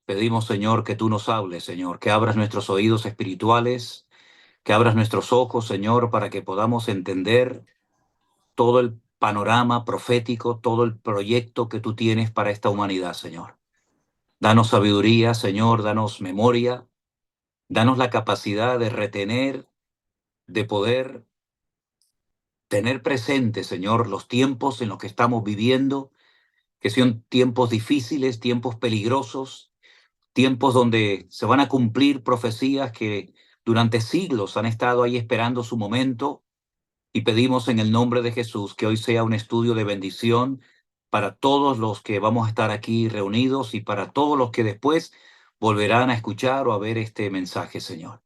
Pedimos, Señor, que tú nos hables, Señor, que abras nuestros oídos espirituales, que abras nuestros ojos, Señor, para que podamos entender todo el panorama profético, todo el proyecto que tú tienes para esta humanidad, Señor. Danos sabiduría, Señor, danos memoria, danos la capacidad de retener, de poder tener presente, Señor, los tiempos en los que estamos viviendo, que son tiempos difíciles, tiempos peligrosos, tiempos donde se van a cumplir profecías que durante siglos han estado ahí esperando su momento, y pedimos en el nombre de Jesús que hoy sea un estudio de bendición para todos los que vamos a estar aquí reunidos y para todos los que después volverán a escuchar o a ver este mensaje, Señor.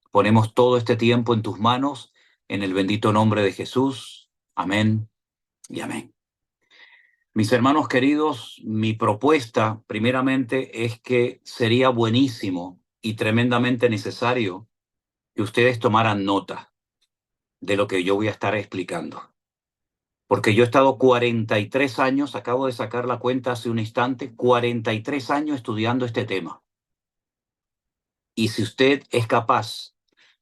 Ponemos todo este tiempo en tus manos, en el bendito nombre de Jesús. Amén y amén. Mis hermanos queridos, mi propuesta primeramente es que sería buenísimo y tremendamente necesario que ustedes tomaran nota de lo que yo voy a estar explicando. Porque yo he estado 43 años, acabo de sacar la cuenta hace un instante, 43 años estudiando este tema. Y si usted es capaz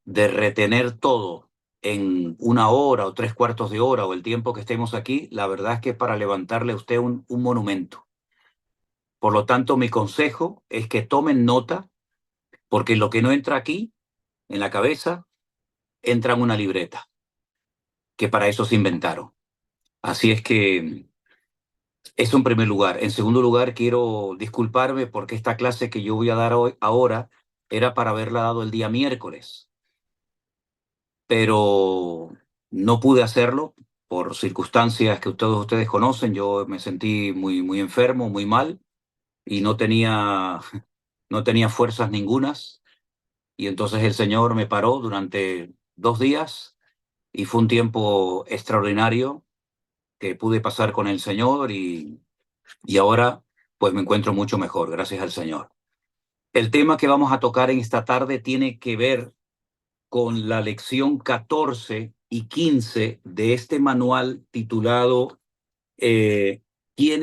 de retener todo en una hora o tres cuartos de hora o el tiempo que estemos aquí, la verdad es que es para levantarle a usted un monumento. Por lo tanto, mi consejo es que tomen nota, porque lo que no entra aquí, en la cabeza, entra en una libreta, que para eso se inventaron. Así es que eso en primer lugar. En segundo lugar, quiero disculparme porque esta clase que yo voy a dar hoy, ahora, era para haberla dado el día miércoles, pero no pude hacerlo por circunstancias que todos ustedes conocen. Yo me sentí muy enfermo, muy mal, y no tenía fuerzas ningunas. Y entonces el Señor me paró durante 2 días y fue un tiempo extraordinario que pude pasar con el Señor, y ahora pues me encuentro mucho mejor, gracias al Señor. El tema que vamos a tocar en esta tarde tiene que ver con la lección 14 y 15 de este manual titulado ¿Quién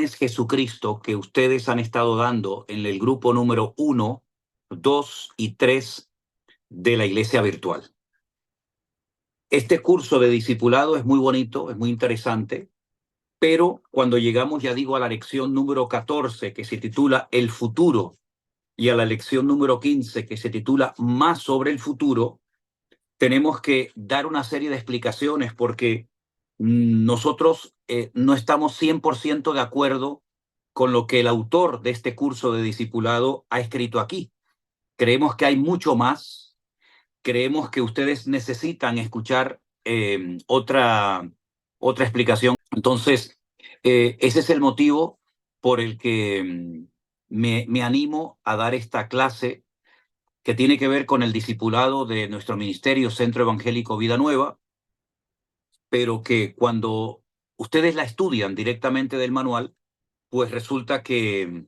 es Jesucristo?, que ustedes han estado dando en el grupo número 1, 2 y 3 de la Iglesia Virtual. Este curso de discipulado es muy bonito, es muy interesante, pero cuando llegamos, ya digo, a la lección número 14, que se titula El futuro, y a la lección número 15, que se titula Más sobre el futuro, tenemos que dar una serie de explicaciones porque nosotros no estamos 100% de acuerdo con lo que el autor de este curso de discipulado ha escrito aquí. Creemos que hay mucho más, creemos que ustedes necesitan escuchar otra explicación. Entonces, ese es el motivo por el que me animo a dar esta clase que tiene que ver con el discipulado de nuestro ministerio Centro Evangélico Vida Nueva, pero que cuando ustedes la estudian directamente del manual, pues resulta que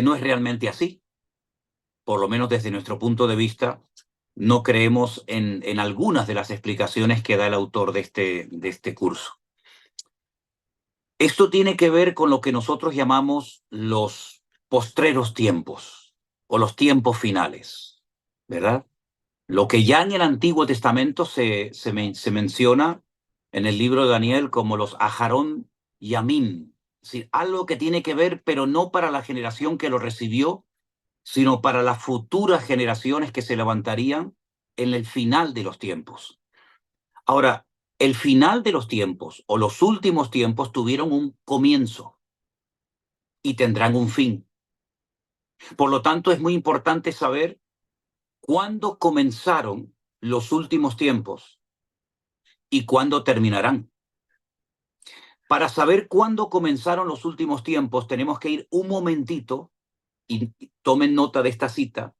no es realmente así. Por lo menos desde nuestro punto de vista, no creemos en algunas de las explicaciones que da el autor de este curso. Esto tiene que ver con lo que nosotros llamamos los postreros tiempos o los tiempos finales, ¿verdad? Lo que ya en el Antiguo Testamento se menciona en el libro de Daniel como los Ajarón y Amín, es decir, algo que tiene que ver, pero no para la generación que lo recibió, sino para las futuras generaciones que se levantarían en el final de los tiempos. Ahora, el final de los tiempos o los últimos tiempos tuvieron un comienzo y tendrán un fin. Por lo tanto, es muy importante saber cuándo comenzaron los últimos tiempos y cuándo terminarán. Para saber cuándo comenzaron los últimos tiempos, tenemos que ir un momentito, y tomen nota de esta cita,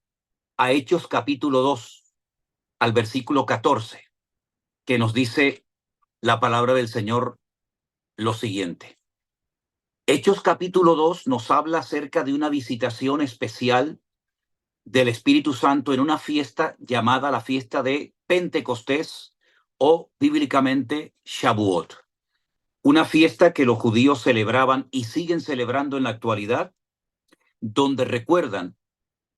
a Hechos capítulo 2, al versículo 14, que nos dice la palabra del Señor lo siguiente. Hechos capítulo 2 nos habla acerca de una visitación especial del Espíritu Santo en una fiesta llamada la fiesta de Pentecostés, o bíblicamente Shavuot. Una fiesta que los judíos celebraban y siguen celebrando en la actualidad, donde recuerdan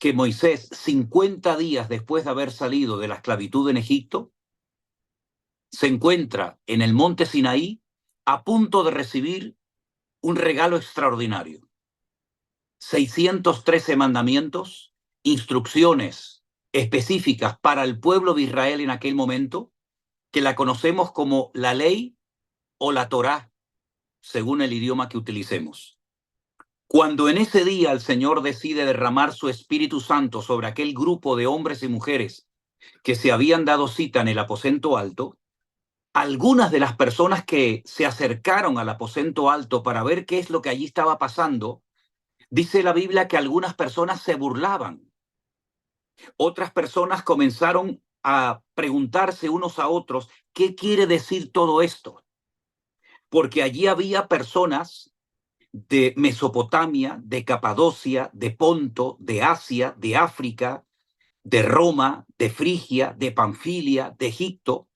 que Moisés, 50 días después de haber salido de la esclavitud en Egipto, se encuentra en el monte Sinaí a punto de recibir un regalo extraordinario. 613 mandamientos, instrucciones específicas para el pueblo de Israel en aquel momento, que la conocemos como la ley o la Torá, según el idioma que utilicemos. Cuando en ese día el Señor decide derramar su Espíritu Santo sobre aquel grupo de hombres y mujeres que se habían dado cita en el aposento alto, algunas de las personas que se acercaron al aposento alto para ver qué es lo que allí estaba pasando, dice la Biblia que algunas personas se burlaban. Otras personas comenzaron a preguntarse unos a otros, ¿qué quiere decir todo esto? Porque allí había personas de Mesopotamia, de Capadocia, de Ponto, de Asia, de África, de Roma, de Frigia, de Panfilia, de Egipto,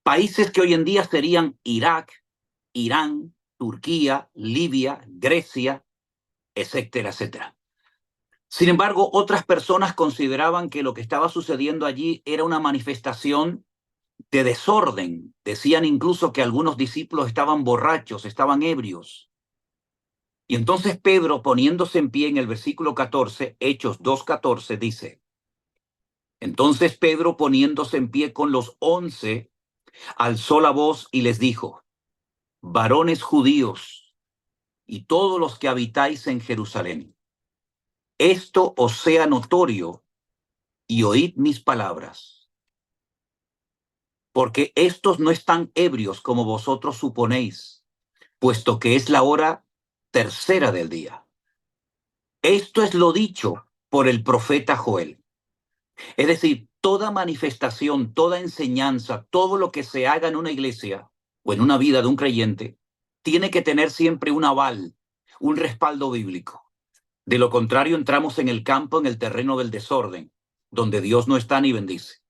países que hoy en día serían Irak, Irán, Turquía, Libia, Grecia, etcétera, etcétera. Sin embargo, otras personas consideraban que lo que estaba sucediendo allí era una manifestación de desorden. Decían incluso que algunos discípulos estaban borrachos, estaban ebrios. Y entonces Pedro, poniéndose en pie en el versículo 14, Hechos 2:14, dice, entonces Pedro, poniéndose en pie con los 11, alzó la voz y les dijo, varones judíos y todos los que habitáis en Jerusalén, esto os sea notorio y oíd mis palabras, porque estos no están ebrios como vosotros suponéis, puesto que es la hora tercera del día. Esto es lo dicho por el profeta Joel. Es decir, toda manifestación, toda enseñanza, todo lo que se haga en una iglesia o en una vida de un creyente, tiene que tener siempre un aval, un respaldo bíblico. De lo contrario, entramos en el campo, en el terreno del desorden, donde Dios no está ni bendice.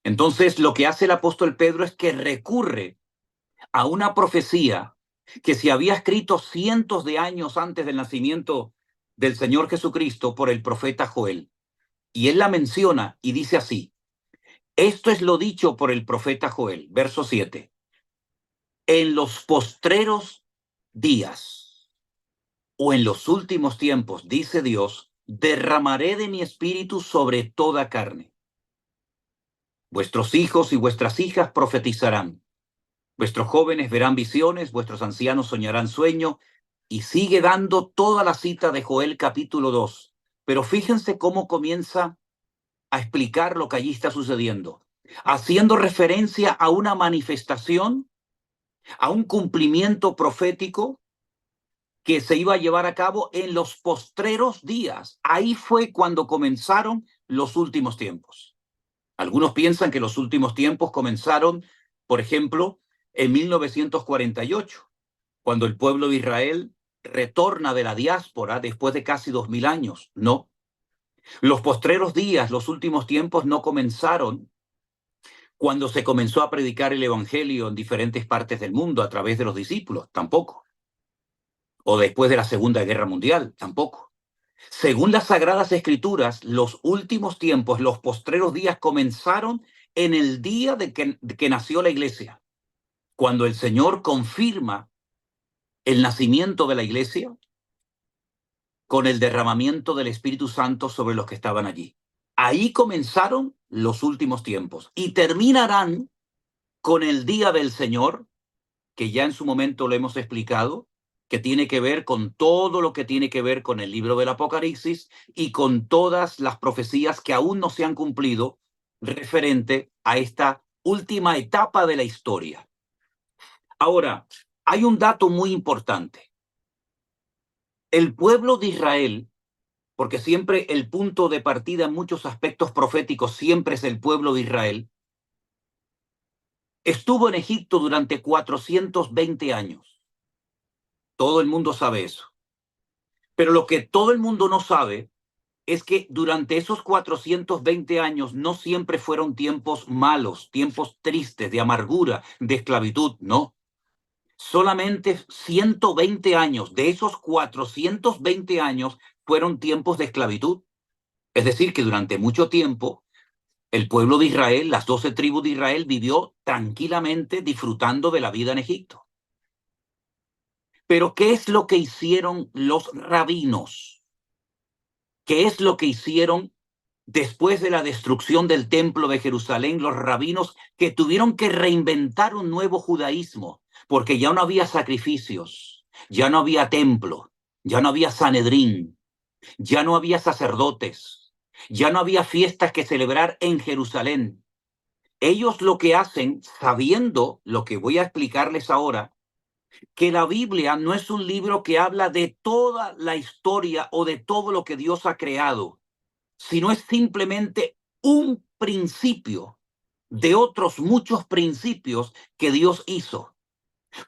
Entonces, lo que hace el apóstol Pedro es que recurre a una profecía que se había escrito cientos de años antes del nacimiento del Señor Jesucristo por el profeta Joel. Y él la menciona y dice así, esto es lo dicho por el profeta Joel, verso 7. En los postreros días o en los últimos tiempos, dice Dios, derramaré de mi espíritu sobre toda carne. Vuestros hijos y vuestras hijas profetizarán. Vuestros jóvenes verán visiones, vuestros ancianos soñarán sueños, y sigue dando toda la cita de Joel capítulo 2. Pero fíjense cómo comienza a explicar lo que allí está sucediendo, haciendo referencia a una manifestación, a un cumplimiento profético que se iba a llevar a cabo en los postreros días. Ahí fue cuando comenzaron los últimos tiempos. Algunos piensan que los últimos tiempos comenzaron, por ejemplo, en 1948, cuando el pueblo de Israel retorna de la diáspora después de casi 2000 años. No. Los postreros días, los últimos tiempos, no comenzaron cuando se comenzó a predicar el evangelio en diferentes partes del mundo a través de los discípulos, tampoco. O después de la Segunda Guerra Mundial, tampoco. Según las Sagradas Escrituras, los últimos tiempos, los postreros días comenzaron en el día de que nació la iglesia, cuando el Señor confirma el nacimiento de la iglesia con el derramamiento del Espíritu Santo sobre los que estaban allí. Ahí comenzaron los últimos tiempos y terminarán con el día del Señor, que ya en su momento lo hemos explicado, que tiene que ver con todo lo que tiene que ver con el libro del Apocalipsis y con todas las profecías que aún no se han cumplido referente a esta última etapa de la historia. Ahora, hay un dato muy importante. El pueblo de Israel, porque siempre el punto de partida en muchos aspectos proféticos siempre es el pueblo de Israel, estuvo en Egipto durante 420 años. Todo el mundo sabe eso. Pero lo que todo el mundo no sabe es que durante esos 420 años no siempre fueron tiempos malos, tiempos tristes, de amargura, de esclavitud, no. Solamente 120 años de esos 420 años fueron tiempos de esclavitud. Es decir, que durante mucho tiempo el pueblo de Israel, las 12 tribus de Israel, vivió tranquilamente disfrutando de la vida en Egipto. Pero ¿qué es lo que hicieron los rabinos? ¿Qué es lo que hicieron después de la destrucción del templo de Jerusalén? Los rabinos que tuvieron que reinventar un nuevo judaísmo, porque ya no había sacrificios, ya no había templo, ya no había Sanedrín, ya no había sacerdotes, ya no había fiestas que celebrar en Jerusalén. Ellos lo que hacen, sabiendo lo que voy a explicarles ahora, que la Biblia no es un libro que habla de toda la historia o de todo lo que Dios ha creado, sino es simplemente un principio de otros muchos principios que Dios hizo.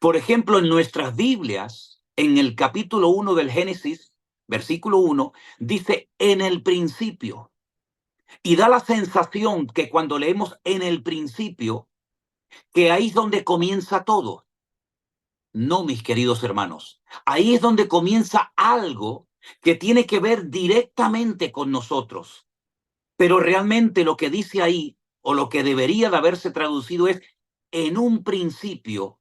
Por ejemplo, en nuestras Biblias, en el capítulo 1 del Génesis, versículo 1, dice en el principio. Y da la sensación que cuando leemos en el principio, que ahí es donde comienza todo. No, mis queridos hermanos, ahí es donde comienza algo que tiene que ver directamente con nosotros. Pero realmente lo que dice ahí, o lo que debería de haberse traducido es en un principio,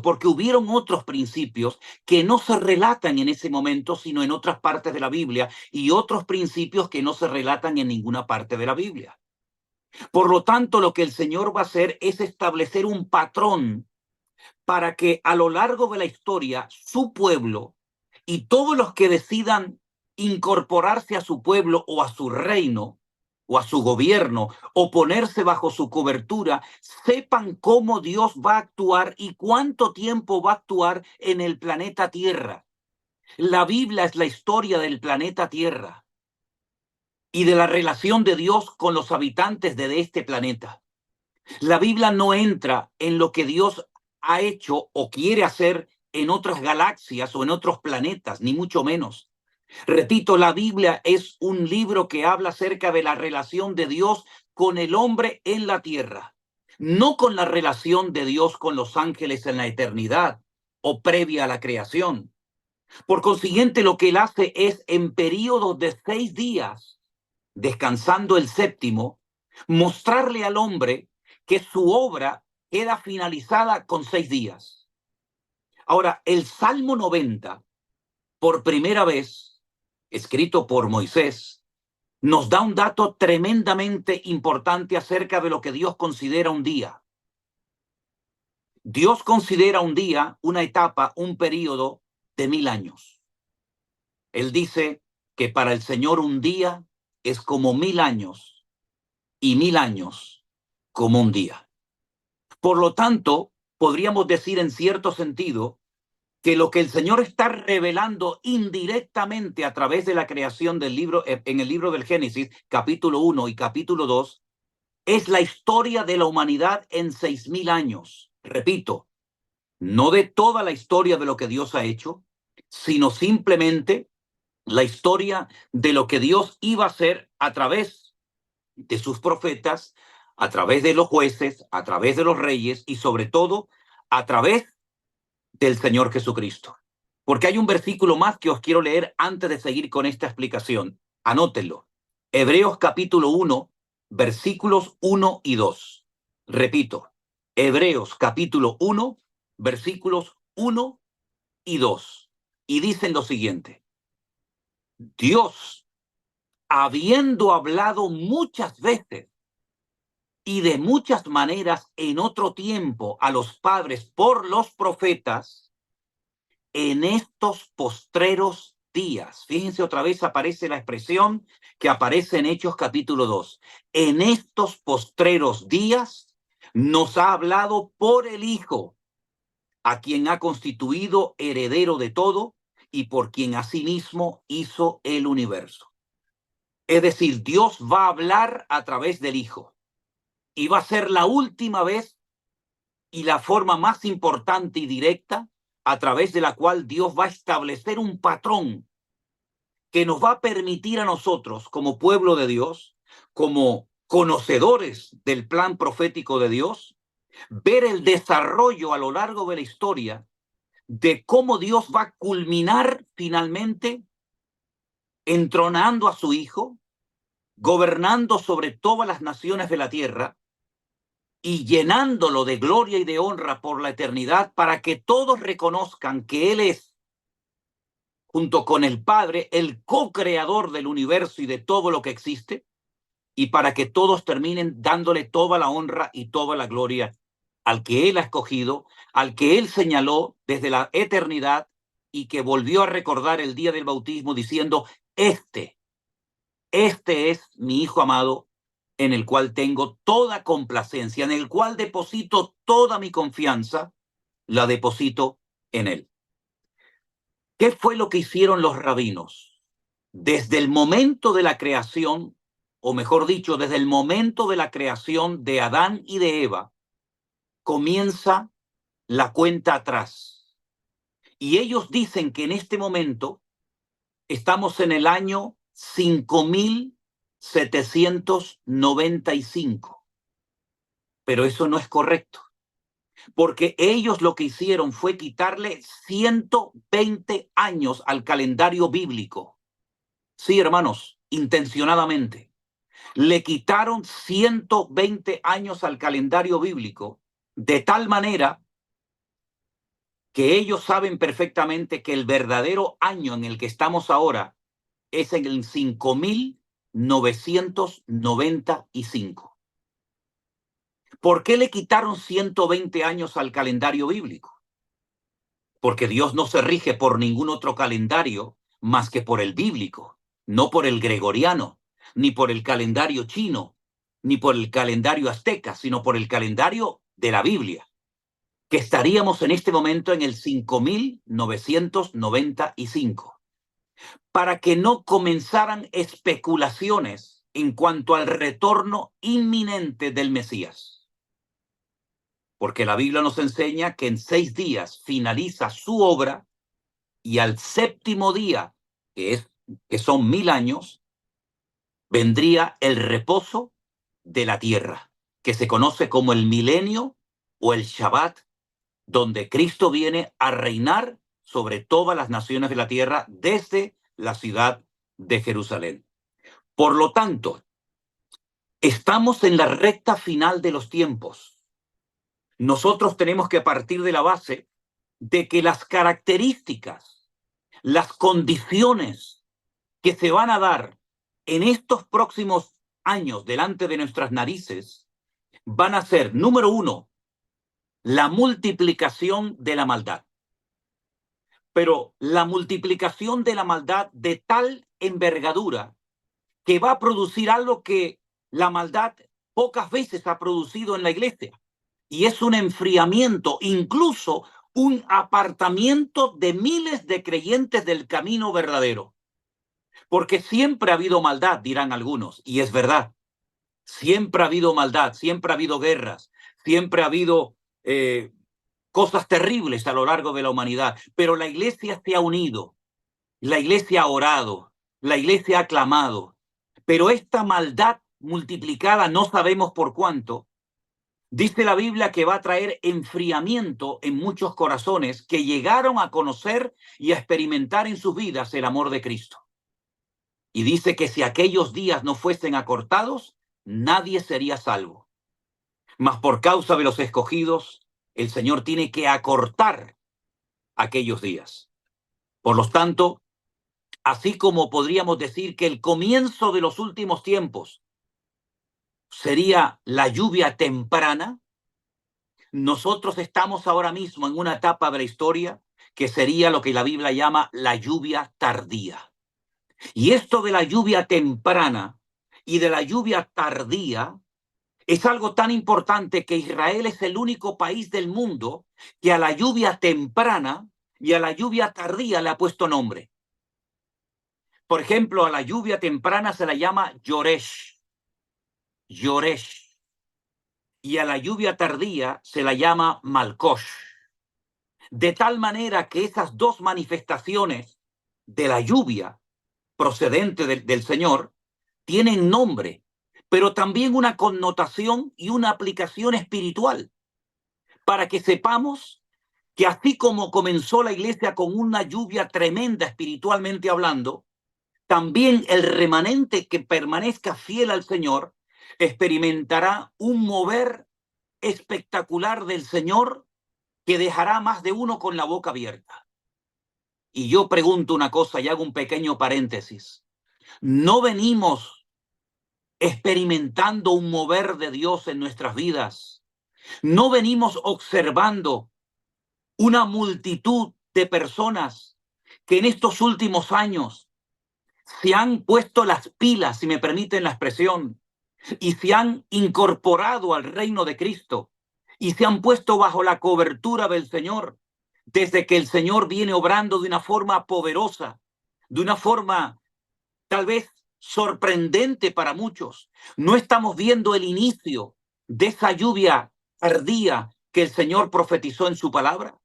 porque hubieron otros principios que no se relatan en ese momento, sino en otras partes de la Biblia, y otros principios que no se relatan en ninguna parte de la Biblia. Por lo tanto, lo que el Señor va a hacer es establecer un patrón para que a lo largo de la historia su pueblo y todos los que decidan incorporarse a su pueblo o a su reino o a su gobierno o ponerse bajo su cobertura, sepan cómo Dios va a actuar y cuánto tiempo va a actuar en el planeta Tierra. La Biblia es la historia del planeta Tierra y de la relación de Dios con los habitantes de este planeta. La Biblia no entra en lo que Dios ha hecho o quiere hacer en otras galaxias o en otros planetas, ni mucho menos. Repito, la Biblia es un libro que habla acerca de la relación de Dios con el hombre en la tierra, no con la relación de Dios con los ángeles en la eternidad o previa a la creación. Por consiguiente, lo que él hace es en periodos de 6 días, descansando el séptimo, mostrarle al hombre que su obra queda finalizada con 6 días. Ahora, el Salmo 90, por primera vez, escrito por Moisés, nos da un dato tremendamente importante acerca de lo que Dios considera un día. Dios considera un día, una etapa, un periodo de 1000 años. Él dice que para el Señor un día es como 1000 años y 1000 años como un día. Por lo tanto, podríamos decir en cierto sentido que lo que el Señor está revelando indirectamente a través de la creación del libro, en el libro del Génesis, capítulo 1 y capítulo 2, es la historia de la humanidad en 6000 años. Repito, no de toda la historia de lo que Dios ha hecho, sino simplemente la historia de lo que Dios iba a hacer a través de sus profetas, a través de los jueces, a través de los reyes y sobre todo a través del Señor Jesucristo. Porque hay un versículo más que os quiero leer antes de seguir con esta explicación. Anótenlo. Hebreos capítulo 1, versículos 1 y 2. Repito, Hebreos capítulo 1, versículos 1 y 2. Y dicen lo siguiente. Dios, habiendo hablado muchas veces y de muchas maneras en otro tiempo a los padres por los profetas, en estos postreros días. Fíjense otra vez aparece la expresión que aparece en Hechos capítulo 2. En estos postreros días nos ha hablado por el Hijo, a quien ha constituido heredero de todo y por quien asimismo hizo el universo. Es decir, Dios va a hablar a través del Hijo y va a ser la última vez y la forma más importante y directa a través de la cual Dios va a establecer un patrón que nos va a permitir a nosotros, como pueblo de Dios, como conocedores del plan profético de Dios, ver el desarrollo a lo largo de la historia de cómo Dios va a culminar finalmente entronando a su Hijo, gobernando sobre todas las naciones de la tierra y llenándolo de gloria y de honra por la eternidad, para que todos reconozcan que Él es, junto con el Padre, el co-creador del universo y de todo lo que existe, y para que todos terminen dándole toda la honra y toda la gloria al que Él ha escogido, al que Él señaló desde la eternidad y que volvió a recordar el día del bautismo diciendo: este es mi Hijo amado, en el cual tengo toda complacencia, en el cual deposito toda mi confianza, la deposito en Él. ¿Qué fue lo que hicieron los rabinos? Desde el momento de la creación, o mejor dicho, desde el momento de la creación de Adán y de Eva, comienza la cuenta atrás. Y ellos dicen que en este momento estamos en el año 5795. Pero eso no es correcto, porque ellos lo que hicieron fue quitarle 120 años al calendario bíblico. Sí, hermanos, intencionadamente. Le quitaron 120 años al calendario bíblico, de tal manera que ellos saben perfectamente que el verdadero año en el que estamos ahora es en el 5995. ¿Por qué le quitaron 120 años al calendario bíblico? Porque Dios no se rige por ningún otro calendario más que por el bíblico, no por el gregoriano, ni por el calendario chino, ni por el calendario azteca, sino por el calendario de la Biblia, que estaríamos en este momento en el 5995, para que no comenzaran especulaciones en cuanto al retorno inminente del Mesías. Porque la Biblia nos enseña que en 6 días finaliza su obra y al séptimo día, que son 1000 años, vendría el reposo de la tierra, que se conoce como el milenio o el Shabbat, donde Cristo viene a reinar sobre todas las naciones de la tierra desde la ciudad de Jerusalén. Por lo tanto, estamos en la recta final de los tiempos. Nosotros tenemos que partir de la base de que las características, las condiciones que se van a dar en estos próximos años delante de nuestras narices van a ser, número uno, la multiplicación de la maldad. Pero la multiplicación de la maldad de tal envergadura que va a producir algo que la maldad pocas veces ha producido en la iglesia. Y es un enfriamiento, incluso un apartamiento de miles de creyentes del camino verdadero. Porque siempre ha habido maldad, dirán algunos, y es verdad. Siempre ha habido maldad, siempre ha habido guerras, siempre ha habido cosas terribles a lo largo de la humanidad. Pero la iglesia se ha unido, la iglesia ha orado, la iglesia ha clamado. Pero esta maldad multiplicada, no sabemos por cuánto, dice la Biblia que va a traer enfriamiento en muchos corazones que llegaron a conocer y a experimentar en sus vidas el amor de Cristo. Y dice que si aquellos días no fuesen acortados, nadie sería salvo. Mas por causa de los escogidos, el Señor tiene que acortar aquellos días. Por lo tanto, así como podríamos decir que el comienzo de los últimos tiempos sería la lluvia temprana, nosotros estamos ahora mismo en una etapa de la historia que sería lo que la Biblia llama la lluvia tardía. Y esto de la lluvia temprana y de la lluvia tardía es algo tan importante que Israel es el único país del mundo que a la lluvia temprana y a la lluvia tardía le ha puesto nombre. Por ejemplo, a la lluvia temprana se la llama Yoresh. Yoresh. Y a la lluvia tardía se la llama Malkosh. De tal manera que esas dos manifestaciones de la lluvia procedente del Señor tienen nombre, pero también una connotación y una aplicación espiritual, para que sepamos que así como comenzó la iglesia con una lluvia tremenda espiritualmente hablando, también el remanente que permanezca fiel al Señor experimentará un mover espectacular del Señor que dejará más de uno con la boca abierta. Y yo pregunto una cosa y hago un pequeño paréntesis. ¿No venimos experimentando un mover de Dios en nuestras vidas? ¿No venimos observando una multitud de personas que en estos últimos años se han puesto las pilas, si me permiten la expresión, y se han incorporado al reino de Cristo y se han puesto bajo la cobertura del Señor desde que el Señor viene obrando de una forma poderosa, de una forma tal vez sorprendente para muchos? No estamos viendo el inicio de esa lluvia tardía que el Señor profetizó en su palabra.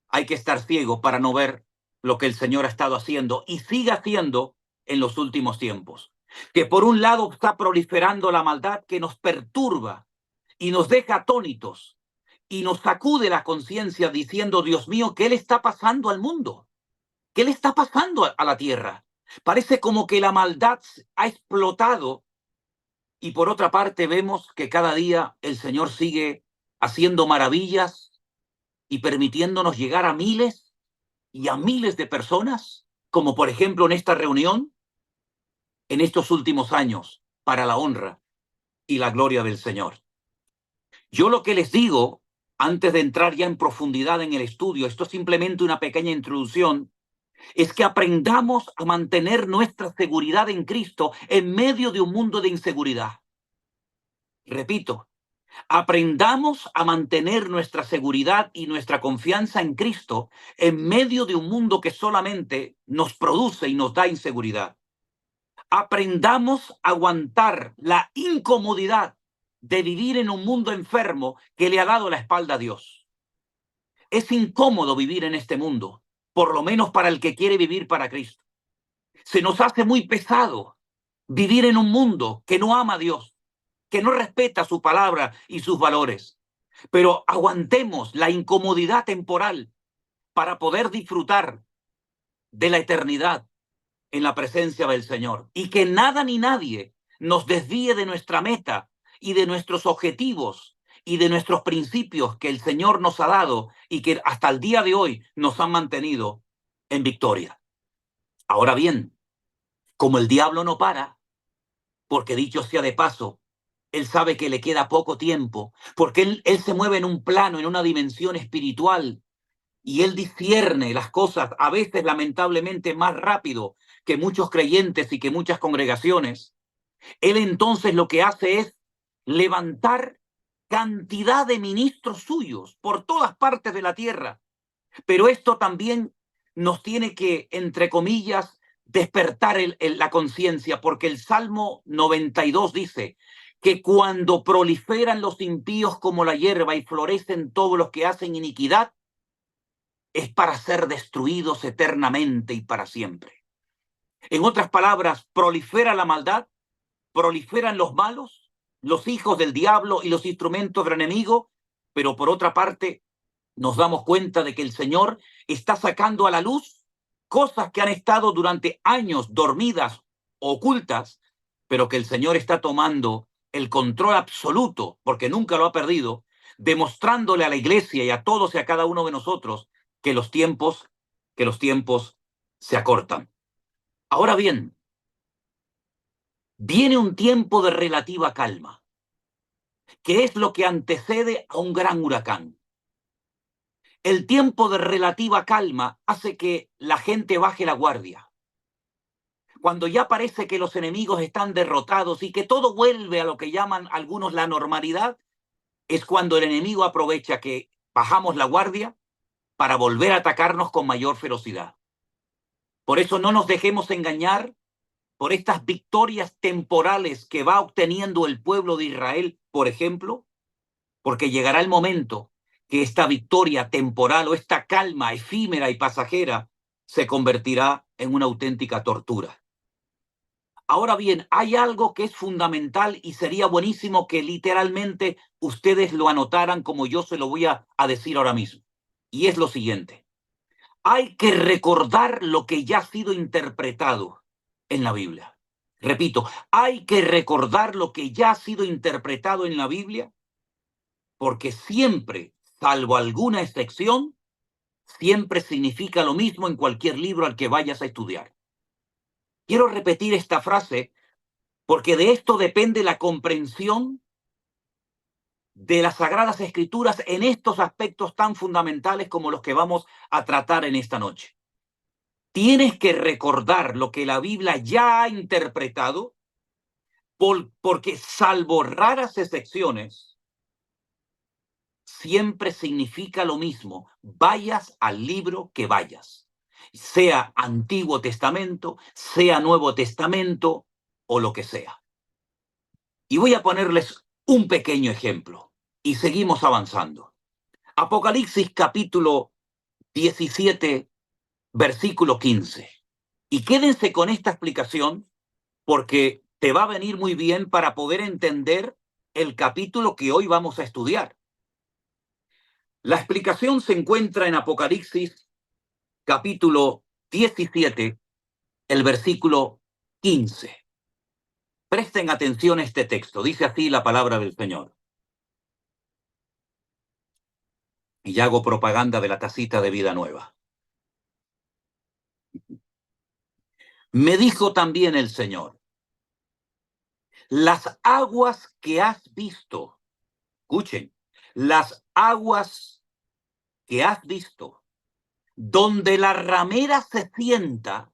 Hay que estar ciego para no ver lo que el Señor ha estado haciendo y sigue haciendo en los últimos tiempos. Que por un lado está proliferando la maldad que nos perturba y nos deja atónitos y nos sacude la conciencia diciendo, Dios mío, ¿qué le está pasando al mundo? ¿Qué le está pasando a la tierra? Parece como que la maldad ha explotado y por otra parte vemos que cada día el Señor sigue haciendo maravillas y permitiéndonos llegar a miles y a miles de personas, como por ejemplo en esta reunión, en estos últimos años, para la honra y la gloria del Señor. Yo lo que les digo, antes de entrar ya en profundidad en el estudio, esto es simplemente una pequeña introducción, es que aprendamos a mantener nuestra seguridad en Cristo en medio de un mundo de inseguridad. Repito, aprendamos a mantener nuestra seguridad y nuestra confianza en Cristo en medio de un mundo que solamente nos produce y nos da inseguridad. Aprendamos a aguantar la incomodidad de vivir en un mundo enfermo que le ha dado la espalda a Dios. Es incómodo vivir en este mundo, por lo menos para el que quiere vivir para Cristo. Se nos hace muy pesado vivir en un mundo que no ama a Dios, que no respeta su palabra y sus valores. Pero aguantemos la incomodidad temporal para poder disfrutar de la eternidad en la presencia del Señor. Y que nada ni nadie nos desvíe de nuestra meta y de nuestros objetivos y de nuestros principios que el Señor nos ha dado y que hasta el día de hoy nos han mantenido en victoria. Ahora bien, como el diablo no para, porque dicho sea de paso, él sabe que le queda poco tiempo, porque él se mueve en un plano, en una dimensión espiritual, y él discierne las cosas a veces lamentablemente más rápido que muchos creyentes y que muchas congregaciones. Él entonces lo que hace es levantar cantidad de ministros suyos por todas partes de la tierra. Pero esto también nos tiene que, entre comillas, despertar la conciencia, porque el Salmo 92 dice que cuando proliferan los impíos como la hierba y florecen todos los que hacen iniquidad, es para ser destruidos eternamente y para siempre. En otras palabras, prolifera la maldad, proliferan los malos, los hijos del diablo y los instrumentos del enemigo, pero por otra parte, nos damos cuenta de que el Señor está sacando a la luz cosas que han estado durante años dormidas, ocultas, pero que el Señor está tomando el control absoluto, porque nunca lo ha perdido, demostrándole a la iglesia y a todos y a cada uno de nosotros que los tiempos se acortan. Ahora bien, viene un tiempo de relativa calma, que es lo que antecede a un gran huracán. El tiempo de relativa calma hace que la gente baje la guardia. Cuando ya parece que los enemigos están derrotados y que todo vuelve a lo que llaman algunos la normalidad, es cuando el enemigo aprovecha que bajamos la guardia para volver a atacarnos con mayor ferocidad. Por eso no nos dejemos engañar por estas victorias temporales que va obteniendo el pueblo de Israel, por ejemplo, porque llegará el momento que esta victoria temporal o esta calma efímera y pasajera se convertirá en una auténtica tortura. Ahora bien, hay algo que es fundamental y sería buenísimo que literalmente ustedes lo anotaran como yo se lo voy a decir ahora mismo. Y es lo siguiente. Hay que recordar lo que ya ha sido interpretado. en la Biblia. Repito, hay que recordar lo que ya ha sido interpretado en la Biblia, porque siempre, salvo alguna excepción, siempre significa lo mismo en cualquier libro al que vayas a estudiar. Quiero repetir esta frase porque de esto depende la comprensión de las Sagradas Escrituras en estos aspectos tan fundamentales como los que vamos a tratar en esta noche. Tienes que recordar lo que la Biblia ya ha interpretado, porque salvo raras excepciones, siempre significa lo mismo, vayas al libro que vayas, sea Antiguo Testamento, sea Nuevo Testamento o lo que sea. Y voy a ponerles un pequeño ejemplo y seguimos avanzando. Apocalipsis capítulo 17, versículo 15. Y quédense con esta explicación porque te va a venir muy bien para poder entender el capítulo que hoy vamos a estudiar. La explicación se encuentra en Apocalipsis capítulo 17, el versículo 15. Presten atención a este texto. Dice así la palabra del Señor. Y ya hago propaganda de la tacita de vida nueva. Me dijo también el Señor, las aguas que has visto, escuchen, las aguas que has visto, donde la ramera se sienta.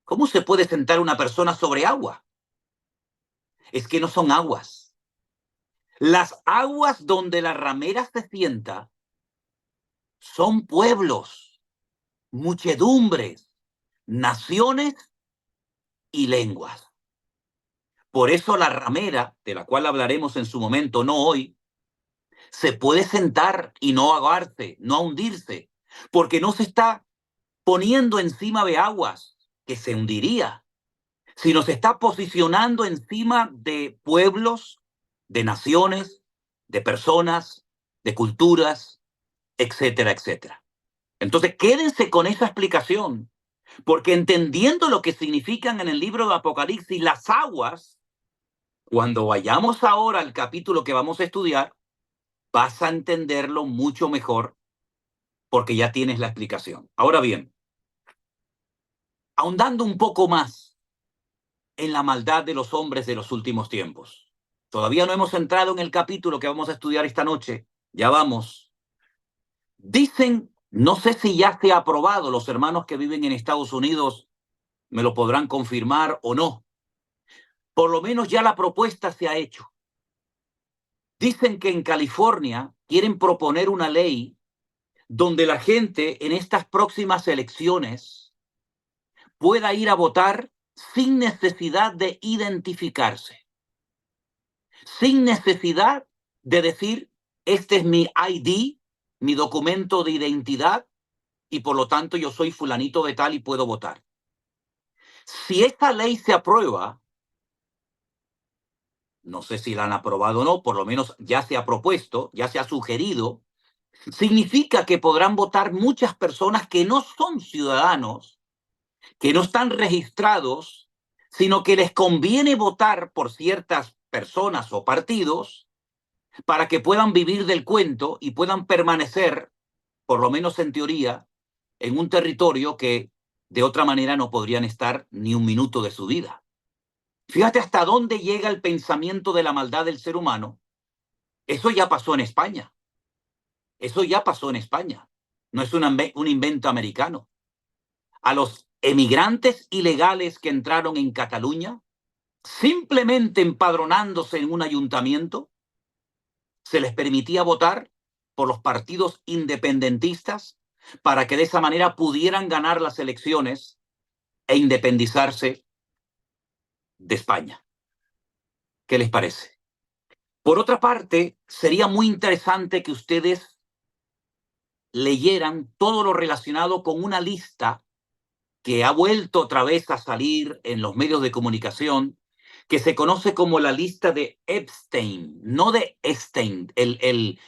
¿Cómo se puede sentar una persona sobre agua? Es que no son aguas. Las aguas donde la ramera se sienta son pueblos, muchedumbres, naciones y lenguas. Por eso la ramera, de la cual hablaremos en su momento, no hoy, se puede sentar y no ahogarse, no hundirse, porque no se está poniendo encima de aguas que se hundiría, sino se está posicionando encima de pueblos, de naciones, de personas, de culturas, etcétera, etcétera. Entonces, quédense con esa explicación, porque entendiendo lo que significan en el libro de Apocalipsis las aguas, cuando vayamos ahora al capítulo que vamos a estudiar, vas a entenderlo mucho mejor porque ya tienes la explicación. Ahora bien, ahondando un poco más en la maldad de los hombres de los últimos tiempos. Todavía no hemos entrado en el capítulo que vamos a estudiar esta noche. Ya vamos. Dicen, no sé si ya se ha aprobado, los hermanos que viven en Estados Unidos me lo podrán confirmar o no. Por lo menos ya la propuesta se ha hecho. Dicen que en California quieren proponer una ley donde la gente en estas próximas elecciones pueda ir a votar sin necesidad de identificarse, sin necesidad de decir, este es mi ID, mi documento de identidad, y por lo tanto yo soy fulanito de tal y puedo votar. Si esta ley se aprueba, no sé si la han aprobado o no, por lo menos ya se ha propuesto, ya se ha sugerido, significa que podrán votar muchas personas que no son ciudadanos, que no están registrados, sino que les conviene votar por ciertas personas o partidos para que puedan vivir del cuento y puedan permanecer, por lo menos en teoría, en un territorio que de otra manera no podrían estar ni un minuto de su vida. Fíjate hasta dónde llega el pensamiento de la maldad del ser humano. Eso ya pasó en España. Eso ya pasó en España. No es un invento americano. A los emigrantes ilegales que entraron en Cataluña, simplemente empadronándose en un ayuntamiento, se les permitía votar por los partidos independentistas para que de esa manera pudieran ganar las elecciones e independizarse de España. ¿Qué les parece? Por otra parte, sería muy interesante que ustedes leyeran todo lo relacionado con una lista que ha vuelto otra vez a salir en los medios de comunicación, que se conoce como la lista de Epstein, no de Epstein, el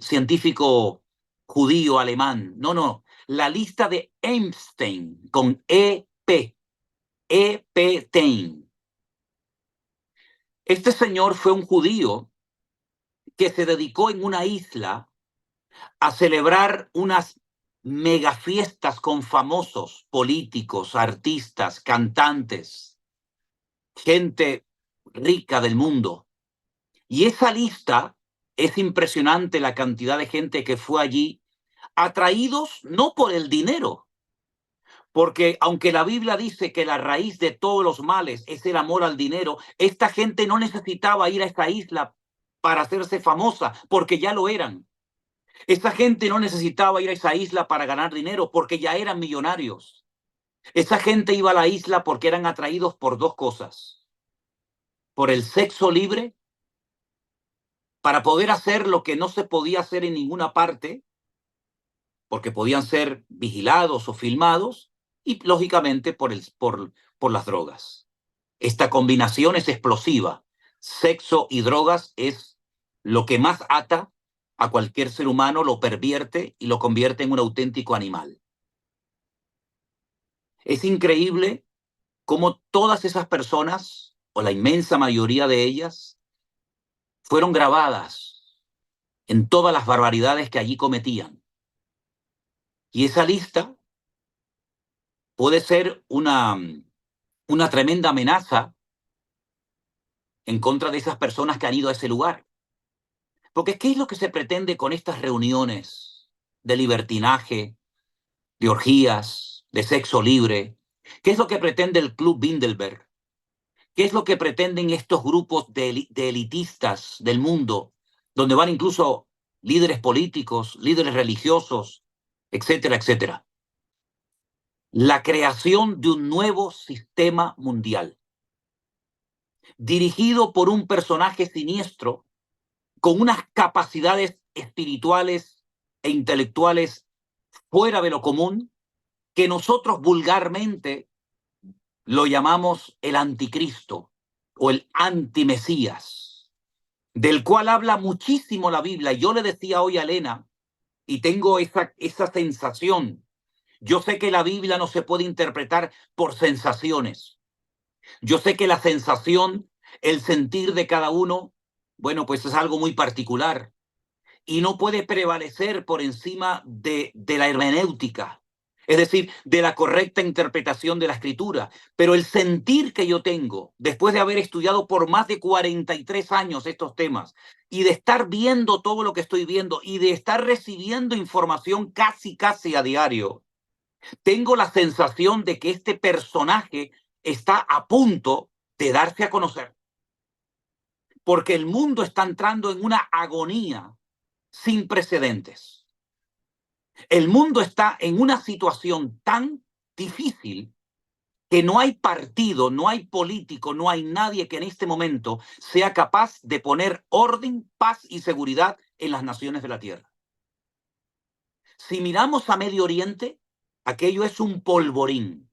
científico judío alemán, no, la lista de Epstein, con EP, Epstein. Este señor fue un judío que se dedicó en una isla a celebrar unas megafiestas con famosos políticos, artistas, cantantes, gente rica del mundo. Y esa lista, es impresionante la cantidad de gente que fue allí, atraídos no por el dinero, porque aunque la Biblia dice que la raíz de todos los males es el amor al dinero, esta gente no necesitaba ir a esta isla para hacerse famosa, porque ya lo eran. Esa gente no necesitaba ir a esa isla para ganar dinero, porque ya eran millonarios. Esa gente iba a la isla porque eran atraídos por dos cosas: por el sexo libre, para poder hacer lo que no se podía hacer en ninguna parte, porque podían ser vigilados o filmados, y lógicamente por las drogas. Esta combinación es explosiva. Sexo y drogas es lo que más ata a cualquier ser humano, lo pervierte y lo convierte en un auténtico animal. Es increíble cómo todas esas personas, o la inmensa mayoría de ellas, fueron grabadas en todas las barbaridades que allí cometían. Y esa lista puede ser una tremenda amenaza en contra de esas personas que han ido a ese lugar. Porque ¿qué es lo que se pretende con estas reuniones de libertinaje, de orgías, de sexo libre? ¿Qué es lo que pretende el Club Bilderberg? ¿Qué es lo que pretenden estos grupos de elitistas del mundo, donde van incluso líderes políticos, líderes religiosos, etcétera, etcétera? La creación de un nuevo sistema mundial, dirigido por un personaje siniestro con unas capacidades espirituales e intelectuales fuera de lo común, que nosotros vulgarmente lo llamamos el anticristo o el antimesías, del cual habla muchísimo la Biblia. Yo le decía hoy a Elena, y tengo esa sensación, yo sé que la Biblia no se puede interpretar por sensaciones. Yo sé que la sensación, el sentir de cada uno, bueno, pues es algo muy particular y no puede prevalecer por encima de la hermenéutica, es decir, de la correcta interpretación de la escritura. Pero el sentir que yo tengo, después de haber estudiado por más de 43 años estos temas, y de estar viendo todo lo que estoy viendo, y de estar recibiendo información casi a diario, tengo la sensación de que este personaje está a punto de darse a conocer, porque el mundo está entrando en una agonía sin precedentes. El mundo está en una situación tan difícil que no hay partido, no hay político, no hay nadie que en este momento sea capaz de poner orden, paz y seguridad en las naciones de la tierra. Si miramos a Medio Oriente, aquello es un polvorín.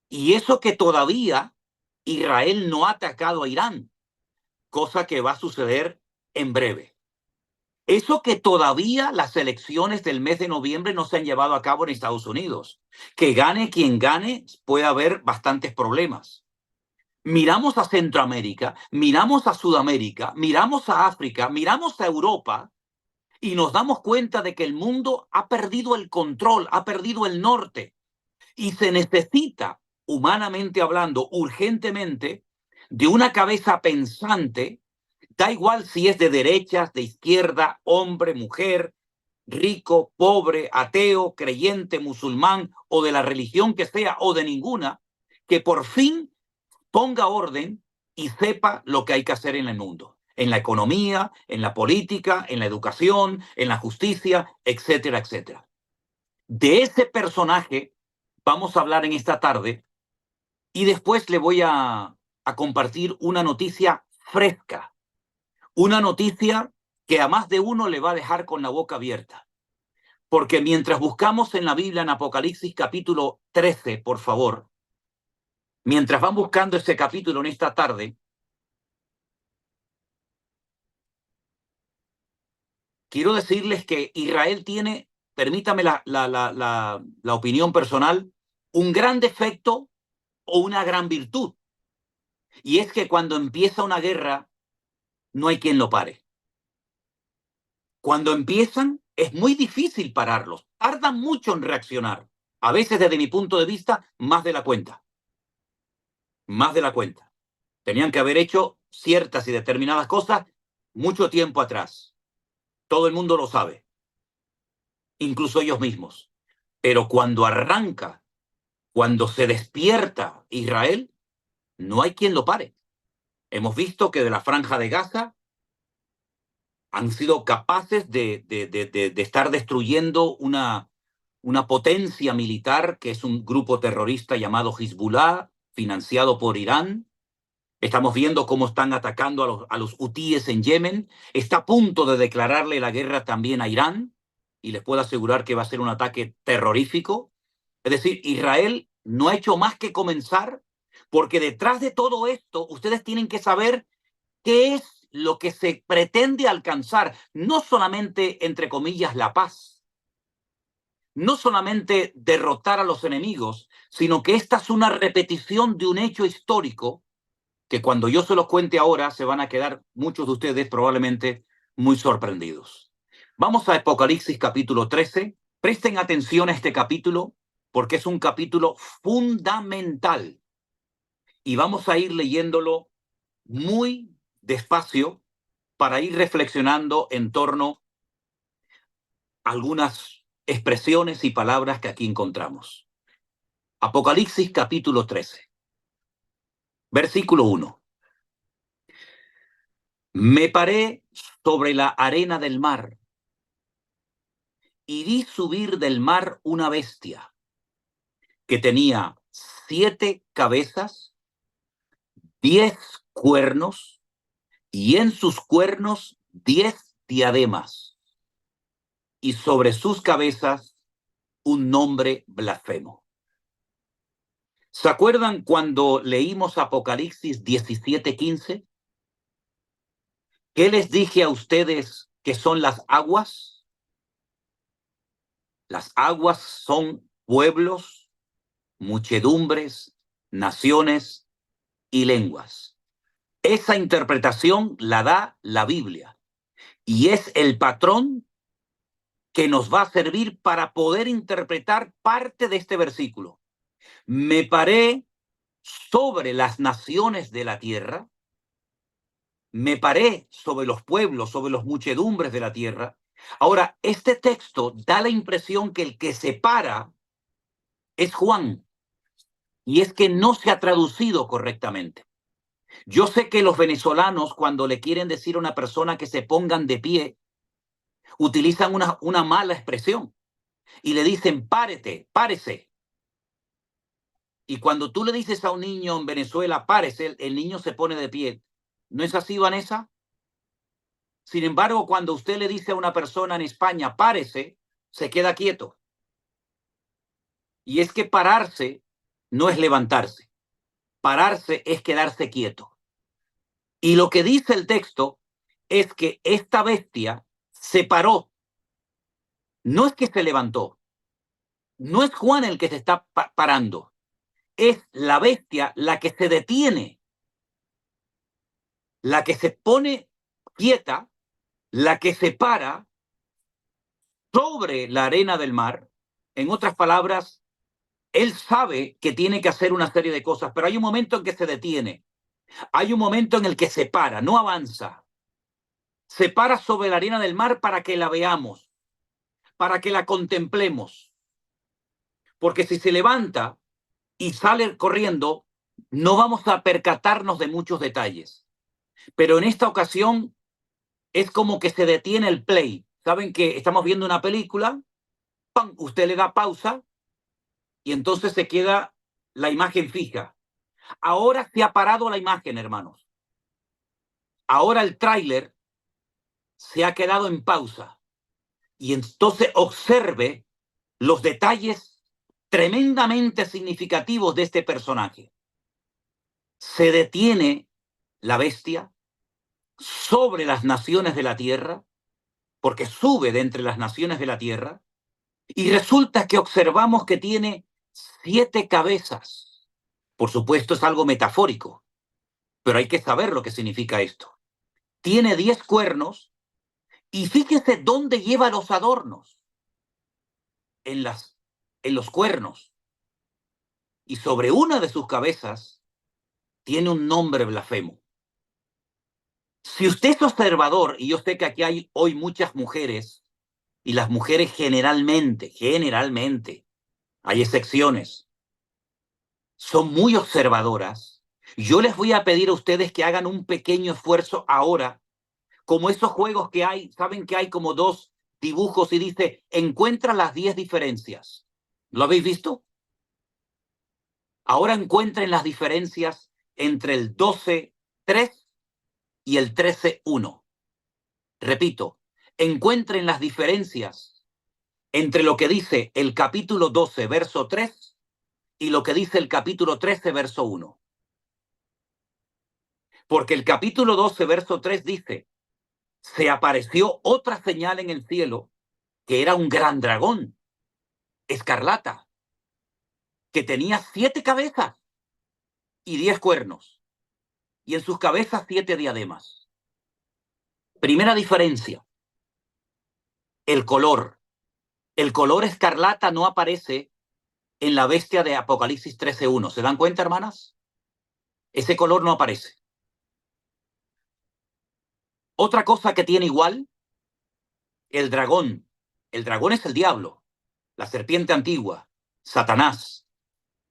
Y eso que todavía Israel no ha atacado a Irán, cosa que va a suceder en breve. Eso que todavía las elecciones del mes de noviembre no se han llevado a cabo en Estados Unidos. Que gane quien gane, puede haber bastantes problemas. Miramos a Centroamérica, miramos a Sudamérica, miramos a África, miramos a Europa y nos damos cuenta de que el mundo ha perdido el control, ha perdido el norte y se necesita, humanamente hablando, urgentemente, de una cabeza pensante. Da igual si es de derechas, de izquierda, hombre, mujer, rico, pobre, ateo, creyente, musulmán o de la religión que sea o de ninguna, que por fin ponga orden y sepa lo que hay que hacer en el mundo, en la economía, en la política, en la educación, en la justicia, etcétera, etcétera. De ese personaje vamos a hablar en esta tarde y después le voy a compartir una noticia fresca. Una noticia que a más de uno le va a dejar con la boca abierta. Porque mientras buscamos en la Biblia, en Apocalipsis capítulo 13, por favor, mientras van buscando ese capítulo en esta tarde, quiero decirles que Israel tiene, permítame la opinión personal, un gran defecto o una gran virtud. Y es que cuando empieza una guerra, no hay quien lo pare. Cuando empiezan, es muy difícil pararlos. Tardan mucho en reaccionar. A veces, desde mi punto de vista, más de la cuenta. Más de la cuenta. Tenían que haber hecho ciertas y determinadas cosas mucho tiempo atrás. Todo el mundo lo sabe, incluso ellos mismos. Pero cuando arranca, cuando se despierta Israel, no hay quien lo pare. Hemos visto que de la Franja de Gaza han sido capaces de estar destruyendo una potencia militar que es un grupo terrorista llamado Hezbollah, financiado por Irán. Estamos viendo cómo están atacando a los hutíes en Yemen. Está a punto de declararle la guerra también a Irán, y les puedo asegurar que va a ser un ataque terrorífico. Es decir, Israel no ha hecho más que comenzar, porque detrás de todo esto ustedes tienen que saber qué es lo que se pretende alcanzar. No solamente, entre comillas, la paz, no solamente derrotar a los enemigos, sino que esta es una repetición de un hecho histórico que cuando yo se los cuente ahora se van a quedar muchos de ustedes probablemente muy sorprendidos. Vamos a Apocalipsis capítulo 13. Presten atención a este capítulo porque es un capítulo fundamental y vamos a ir leyéndolo muy despacio para ir reflexionando en torno a algunas expresiones y palabras que aquí encontramos. Apocalipsis capítulo 13, versículo 1. Me paré sobre la arena del mar y vi subir del mar una bestia que tenía 7 cabezas, 10 cuernos y en sus cuernos 10 diademas y sobre sus cabezas un nombre blasfemo. ¿Se acuerdan cuando leímos Apocalipsis 17:15? ¿Qué les dije a ustedes que son las aguas? Las aguas son pueblos, muchedumbres, naciones y lenguas. Esa interpretación la da la Biblia y es el patrón que nos va a servir para poder interpretar parte de este versículo. Me paré sobre las naciones de la tierra, me paré sobre los pueblos, sobre los muchedumbres de la tierra. Ahora, este texto da la impresión que el que se para es Juan, y es que no se ha traducido correctamente. Yo sé que los venezolanos, cuando le quieren decir a una persona que se pongan de pie, utilizan una mala expresión y le dicen párete, párese. Y cuando tú le dices a un niño en Venezuela, párese, el niño se pone de pie. ¿No es así, Vanessa? Sin embargo, cuando usted le dice a una persona en España, párese, se queda quieto. Y es que pararse no es levantarse. Pararse es quedarse quieto. Y lo que dice el texto es que esta bestia se paró. No es que se levantó. No es Juan el que se está parando. Es la bestia la que se detiene, la que se pone quieta, la que se para sobre la arena del mar. En otras palabras, él sabe que tiene que hacer una serie de cosas, pero hay un momento en que se detiene. Hay un momento en el que se para, no avanza. Se para sobre la arena del mar para que la veamos, para que la contemplemos. Porque si se levanta y sale corriendo, no vamos a percatarnos de muchos detalles. Pero en esta ocasión es como que se detiene el play. Saben que estamos viendo una película, ¡pam! Usted le da pausa y entonces se queda la imagen fija. Ahora se ha parado la imagen, hermanos. Ahora el tráiler se ha quedado en pausa. Y entonces observe los detalles tremendamente significativos de este personaje. Se detiene la bestia sobre las naciones de la tierra, porque sube de entre las naciones de la tierra, y resulta que observamos que tiene 7 cabezas. Por supuesto, es algo metafórico, pero hay que saber lo que significa esto. Tiene 10 cuernos y fíjese dónde lleva los adornos. En, en los cuernos. Y sobre una de sus cabezas tiene un nombre blasfemo. Si usted es observador, y yo sé que aquí hay hoy muchas mujeres, y las mujeres generalmente, hay excepciones, son muy observadoras, yo les voy a pedir a ustedes que hagan un pequeño esfuerzo ahora, como esos juegos que hay, saben que hay como dos dibujos y dice, encuentra las 10 diferencias. ¿Lo habéis visto? Ahora encuentren las diferencias entre el 12.3 y el 13.1. Repito, encuentren las diferencias entre lo que dice el capítulo 12, verso 3 y lo que dice el capítulo 13, verso 1. Porque el capítulo 12, verso 3 dice, se apareció otra señal en el cielo que era un gran dragón, escarlata, que tenía 7 cabezas y 10 cuernos, y en sus cabezas 7 diademas. Primera diferencia, el color. El color escarlata no aparece en la bestia de Apocalipsis 13.1. ¿Se dan cuenta, hermanas? Ese color no aparece. Otra cosa que tiene igual, el dragón. El dragón es el diablo, la serpiente antigua, Satanás.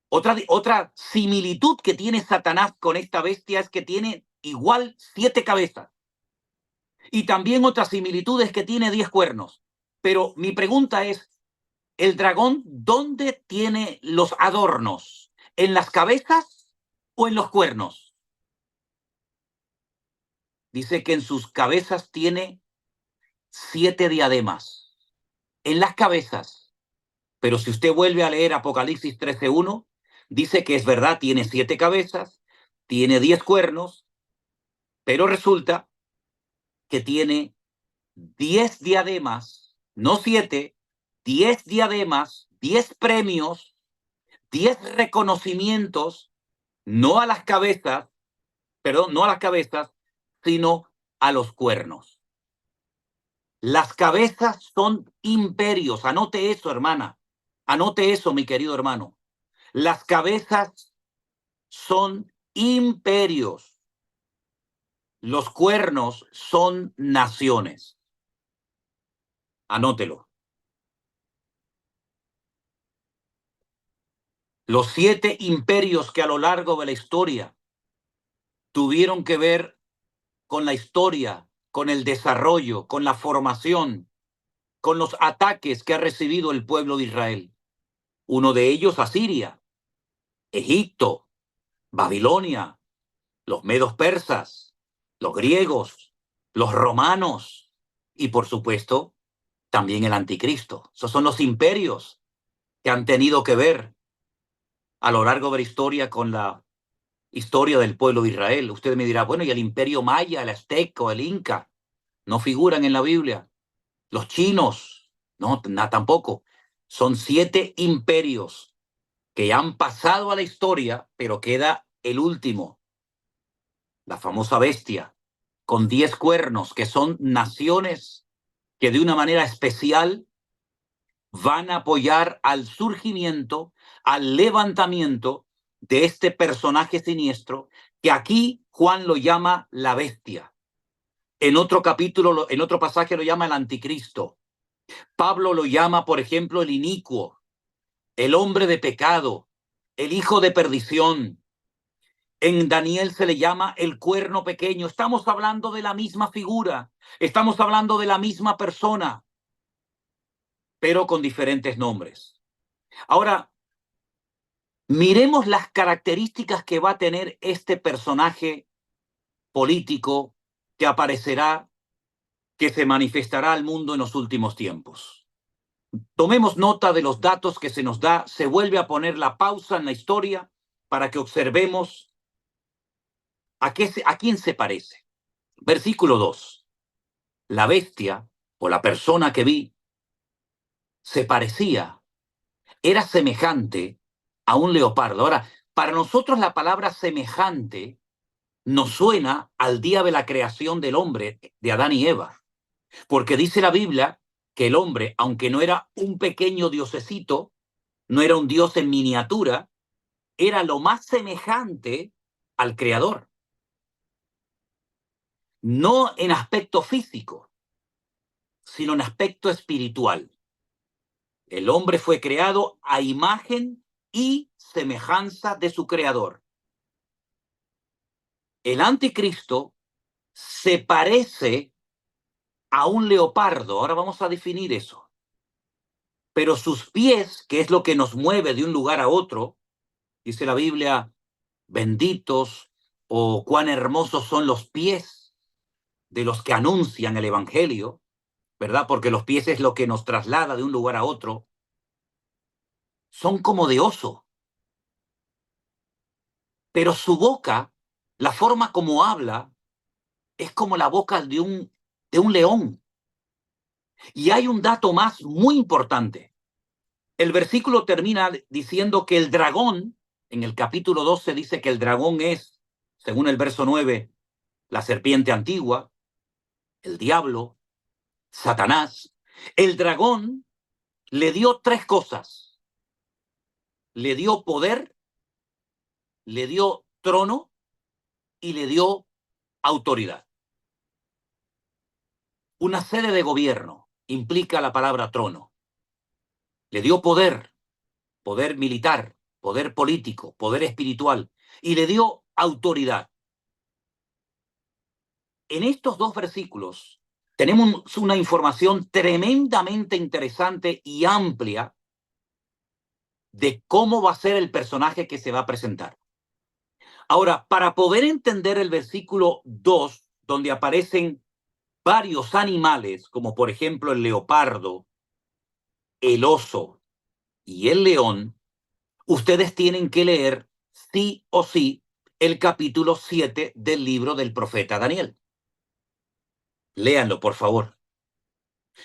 Otra similitud que tiene Satanás con esta bestia es que tiene igual 7 cabezas. Y también otra similitud es que tiene 10 cuernos. Pero mi pregunta es, ¿el dragón dónde tiene los adornos? ¿En las cabezas o en los cuernos? Dice que en sus cabezas tiene 7 diademas. En las cabezas. Pero si usted vuelve a leer Apocalipsis 13.1, dice que es verdad, tiene 7 cabezas, tiene 10 cuernos, pero resulta que tiene 10 diademas, no 7, 10 diademas, 10 premios, 10 reconocimientos, no a las cabezas, perdón, no a las cabezas, sino a los cuernos. Las cabezas son imperios. Anote eso, hermana. Anote eso, mi querido hermano. Las cabezas son imperios. Los cuernos son naciones. Anótelo. Los 7 imperios que a lo largo de la historia tuvieron que ver con la historia, con el desarrollo, con la formación, con los ataques que ha recibido el pueblo de Israel. Uno de ellos, Asiria, Egipto, Babilonia, los medos persas, los griegos, los romanos y, por supuesto, también el anticristo. Esos son los imperios que han tenido que ver a lo largo de la historia con la historia del pueblo de Israel. Usted me dirá, bueno, ¿y el imperio maya, el azteca, el inca? ¿No figuran en la Biblia? Los chinos, no, tampoco. Son 7 imperios que han pasado a la historia, pero queda el último, la famosa bestia, con 10 cuernos, que son naciones que de una manera especial van a apoyar al surgimiento, al levantamiento de este personaje siniestro, que aquí Juan lo llama la bestia. En otro capítulo, en otro pasaje lo llama el anticristo. Pablo lo llama, por ejemplo, el inicuo, el hombre de pecado, el hijo de perdición. En Daniel se le llama el cuerno pequeño. Estamos hablando de la misma figura, estamos hablando de la misma persona, pero con diferentes nombres. Ahora, miremos las características que va a tener este personaje político que aparecerá, que se manifestará al mundo en los últimos tiempos. Tomemos nota de los datos que se nos da, se vuelve a poner la pausa en la historia para que observemos a quién se parece. Versículo 2. La bestia o la persona que vi se parecía, era semejante a un leopardo. Ahora, Para nosotros la palabra semejante nos suena al día de la creación del hombre, de Adán y Eva, porque dice la Biblia que el hombre, aunque no era un pequeño diosecito, no era un dios en miniatura, era lo más semejante al Creador. No en aspecto físico, sino en aspecto espiritual. El hombre fue creado a imagen y semejanza de su Creador. El anticristo se parece a un leopardo. Ahora vamos a definir eso. Pero sus pies, que es lo que nos mueve de un lugar a otro, dice la Biblia, benditos o cuán hermosos son los pies de los que anuncian el Evangelio, ¿verdad? Porque los pies es lo que nos traslada de un lugar a otro. Son como de oso. Pero su boca, la forma como habla, es como la boca de un león. Y hay un dato más muy importante. El versículo termina diciendo que el dragón, en el capítulo 12 dice que el dragón es, según el verso 9, la serpiente antigua, el diablo, Satanás. El dragón le dio tres cosas. Le dio poder, le dio trono y le dio autoridad. Una sede de gobierno implica la palabra trono. Le dio poder, poder militar, poder político, poder espiritual, y le dio autoridad. En estos dos versículos tenemos una información tremendamente interesante y amplia de cómo va a ser el personaje que se va a presentar. Ahora, para poder entender el versículo 2, donde aparecen varios animales, como por ejemplo el leopardo, el oso y el león, ustedes tienen que leer sí o sí el capítulo 7 del libro del profeta Daniel. Léanlo, por favor.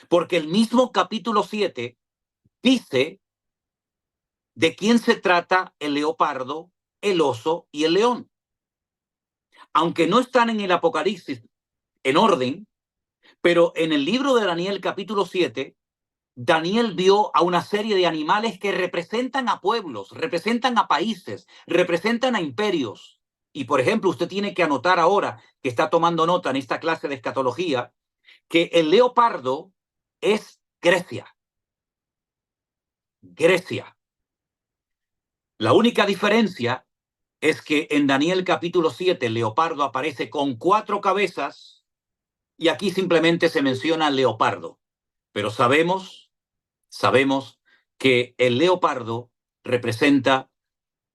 Porque el mismo capítulo 7 dice de quién se trata el leopardo, el oso y el león. Aunque no están en el Apocalipsis en orden, pero en el libro de Daniel capítulo 7, Daniel vio a una serie de animales que representan a pueblos, representan a países, representan a imperios. Y por ejemplo, usted tiene que anotar ahora, que está tomando nota en esta clase de escatología, que el leopardo es Grecia. Grecia. La única diferencia es que en Daniel capítulo 7 el leopardo aparece con 4 cabezas y aquí simplemente se menciona el leopardo. Pero sabemos que el leopardo representa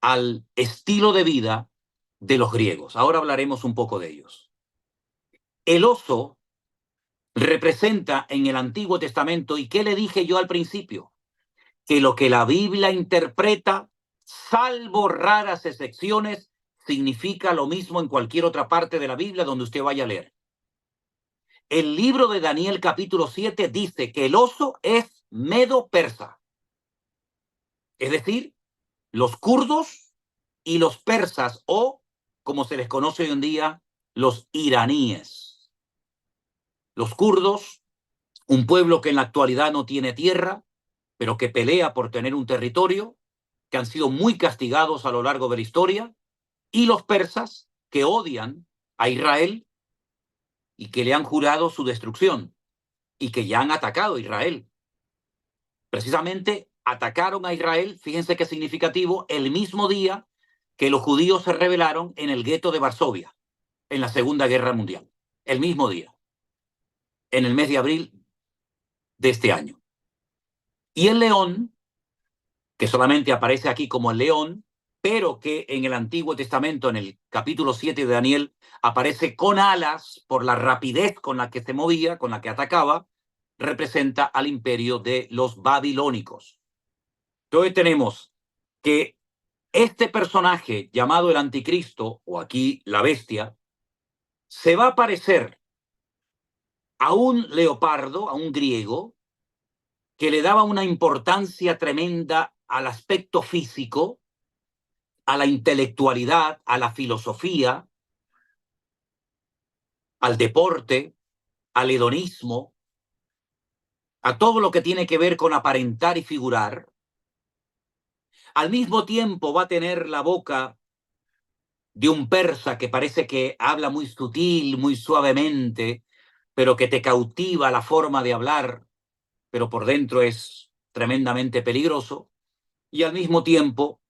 al estilo de vida de los griegos. Ahora hablaremos un poco de ellos. El oso representa en el Antiguo Testamento, ¿y qué le dije yo al principio? Que lo que la Biblia interpreta, salvo raras excepciones, significa lo mismo en cualquier otra parte de la Biblia donde usted vaya a leer. El libro de Daniel capítulo 7 dice que el oso es medo-persa. Es decir, los kurdos y los persas, o como se les conoce hoy en día, los iraníes. Los kurdos, un pueblo que en la actualidad no tiene tierra, pero que pelea por tener un territorio, que han sido muy castigados a lo largo de la historia, y los persas, que odian a Israel y que le han jurado su destrucción, y que ya han atacado a Israel. Precisamente atacaron a Israel, fíjense qué significativo, el mismo día que los judíos se rebelaron en el gueto de Varsovia, en la Segunda Guerra Mundial. El mismo día, en el mes de abril de este año. Y el león, que solamente aparece aquí como el león, pero que en el Antiguo Testamento, en el capítulo 7 de Daniel, aparece con alas por la rapidez con la que se movía, con la que atacaba, representa al imperio de los babilónicos. Entonces tenemos que este personaje llamado el anticristo, o aquí la bestia, se va a parecer a un leopardo, a un griego, que le daba una importancia tremenda al aspecto físico, a la intelectualidad, a la filosofía, al deporte, al hedonismo, a todo lo que tiene que ver con aparentar y figurar. Al mismo tiempo va a tener la boca de un persa que parece que habla muy sutil, muy suavemente, pero que te cautiva la forma de hablar, pero por dentro es tremendamente peligroso. Y al mismo tiempo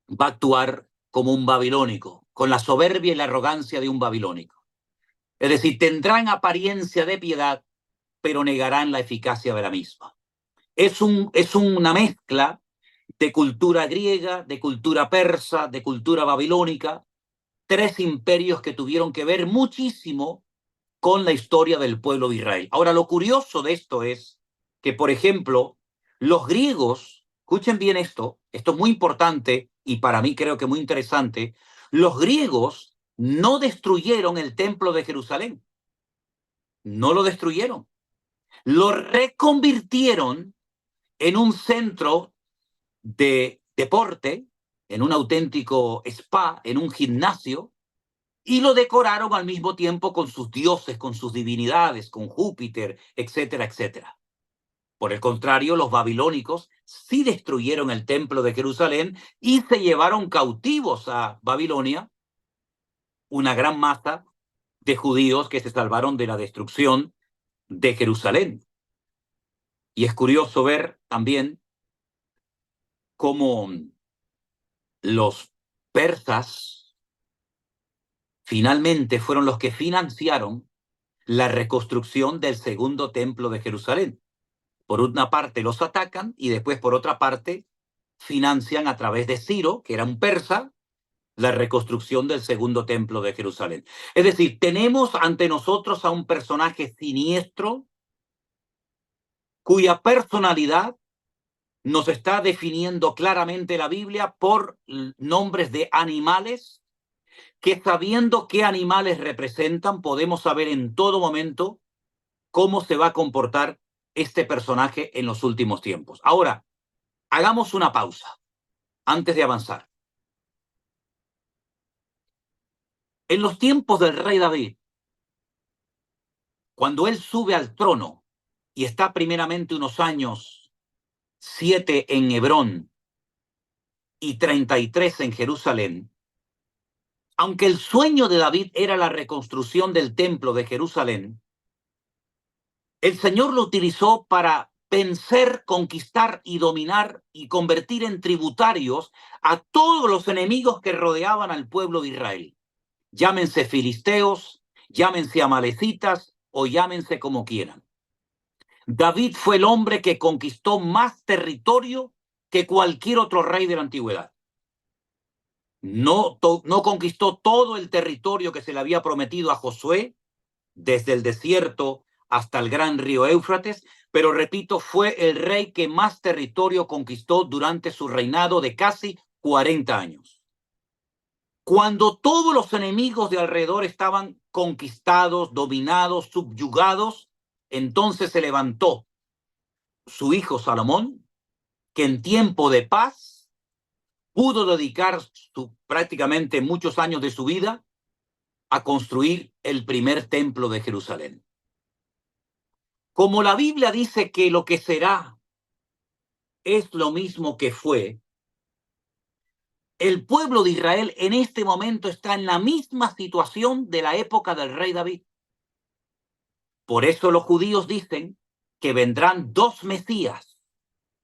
va a actuar como un babilónico, con la soberbia y la arrogancia de un babilónico. Es decir, tendrán apariencia de piedad, pero negarán la eficacia de la misma. Es una mezcla de cultura griega, de cultura persa, de cultura babilónica, tres imperios que tuvieron que ver muchísimo con la historia del pueblo de Israel. Ahora, lo curioso de esto es que, por ejemplo, los griegos, escuchen bien esto es muy importante y para mí creo que muy interesante, los griegos no destruyeron el templo de Jerusalén, no lo destruyeron, lo reconvirtieron en un centro de deporte, en un auténtico spa, en un gimnasio, y lo decoraron al mismo tiempo con sus dioses, con sus divinidades, con Júpiter, etcétera, etcétera. Por el contrario, los babilónicos sí destruyeron el templo de Jerusalén y se llevaron cautivos a Babilonia una gran masa de judíos que se salvaron de la destrucción de Jerusalén. Y es curioso ver también cómo los persas finalmente fueron los que financiaron la reconstrucción del segundo templo de Jerusalén. Por una parte los atacan y después por otra parte financian a través de Ciro, que era un persa, la reconstrucción del segundo templo de Jerusalén. Es decir, tenemos ante nosotros a un personaje siniestro cuya personalidad nos está definiendo claramente la Biblia por nombres de animales que, sabiendo qué animales representan, podemos saber en todo momento cómo se va a comportar este personaje en los últimos tiempos. Ahora, hagamos una pausa antes de avanzar. En los tiempos del rey David, cuando él sube al trono y está primeramente unos años, 7 en Hebrón y 33 en Jerusalén, aunque el sueño de David era la reconstrucción del templo de Jerusalén, el Señor lo utilizó para vencer, conquistar y dominar y convertir en tributarios a todos los enemigos que rodeaban al pueblo de Israel. Llámense filisteos, llámense amalecitas o llámense como quieran. David fue el hombre que conquistó más territorio que cualquier otro rey de la antigüedad. No conquistó todo el territorio que se le había prometido a Josué, desde el desierto hasta el gran río Éufrates, pero repito, fue el rey que más territorio conquistó durante su reinado de casi 40 años. Cuando todos los enemigos de alrededor estaban conquistados, dominados, subyugados, entonces se levantó su hijo Salomón, que en tiempo de paz pudo dedicar prácticamente muchos años de su vida a construir el primer templo de Jerusalén. Como la Biblia dice que lo que será es lo mismo que fue, el pueblo de Israel en este momento está en la misma situación de la época del rey David. Por eso los judíos dicen que vendrán dos Mesías.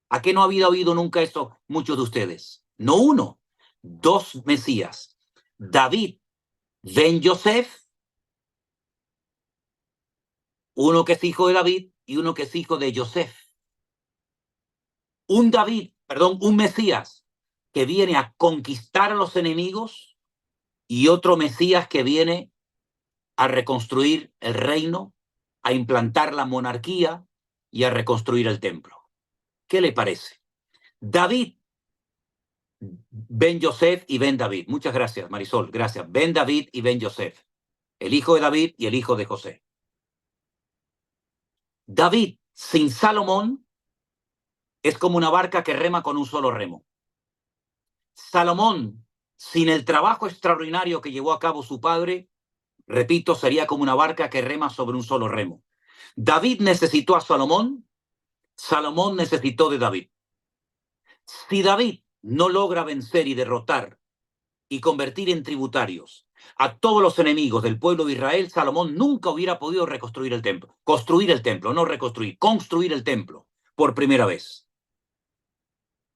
¿A qué no ha habido oído nunca eso muchos de ustedes? No uno, dos Mesías. David ben Yosef, uno que es hijo de David y uno que es hijo de Yosef. Un Mesías que viene a conquistar a los enemigos y otro Mesías que viene a reconstruir el reino, a implantar la monarquía y a reconstruir el templo. ¿Qué le parece? David, Ben Yosef y Ben David. Muchas gracias, Marisol. Gracias. Ben David y Ben Yosef. El hijo de David y el hijo de José. David sin Salomón es como una barca que rema con un solo remo. Salomón, sin el trabajo extraordinario que llevó a cabo su padre, repito, sería como una barca que rema sobre un solo remo. David necesitó a Salomón, Salomón necesitó de David. Si David no logra vencer y derrotar y convertir en tributarios a todos los enemigos del pueblo de Israel, Salomón nunca hubiera podido reconstruir el templo. Construir el templo, no reconstruir, construir el templo por primera vez.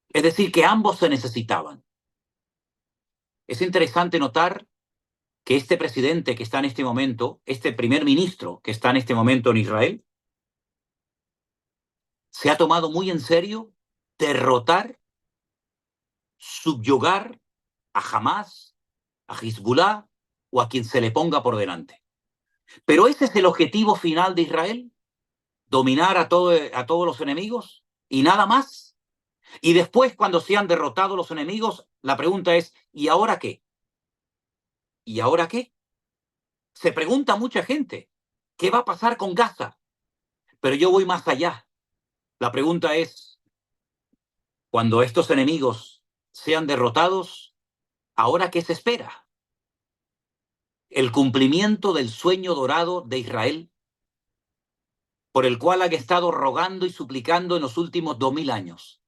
Es decir, que ambos se necesitaban. Es interesante notar que este presidente que está en este momento, este primer ministro que está en este momento en Israel, se ha tomado muy en serio derrotar, subyugar a Hamas, a Hezbollah o a quien se le ponga por delante. Pero ese es el objetivo final de Israel, dominar a todos los enemigos y nada más. Y después, cuando se han derrotado los enemigos, la pregunta es, ¿y ahora qué? ¿Y ahora qué? Se pregunta mucha gente, ¿qué va a pasar con Gaza? Pero yo voy más allá. La pregunta es, cuando estos enemigos sean derrotados, ¿ahora qué se espera? El cumplimiento del sueño dorado de Israel, por el cual han estado rogando y suplicando en los últimos 2000 años.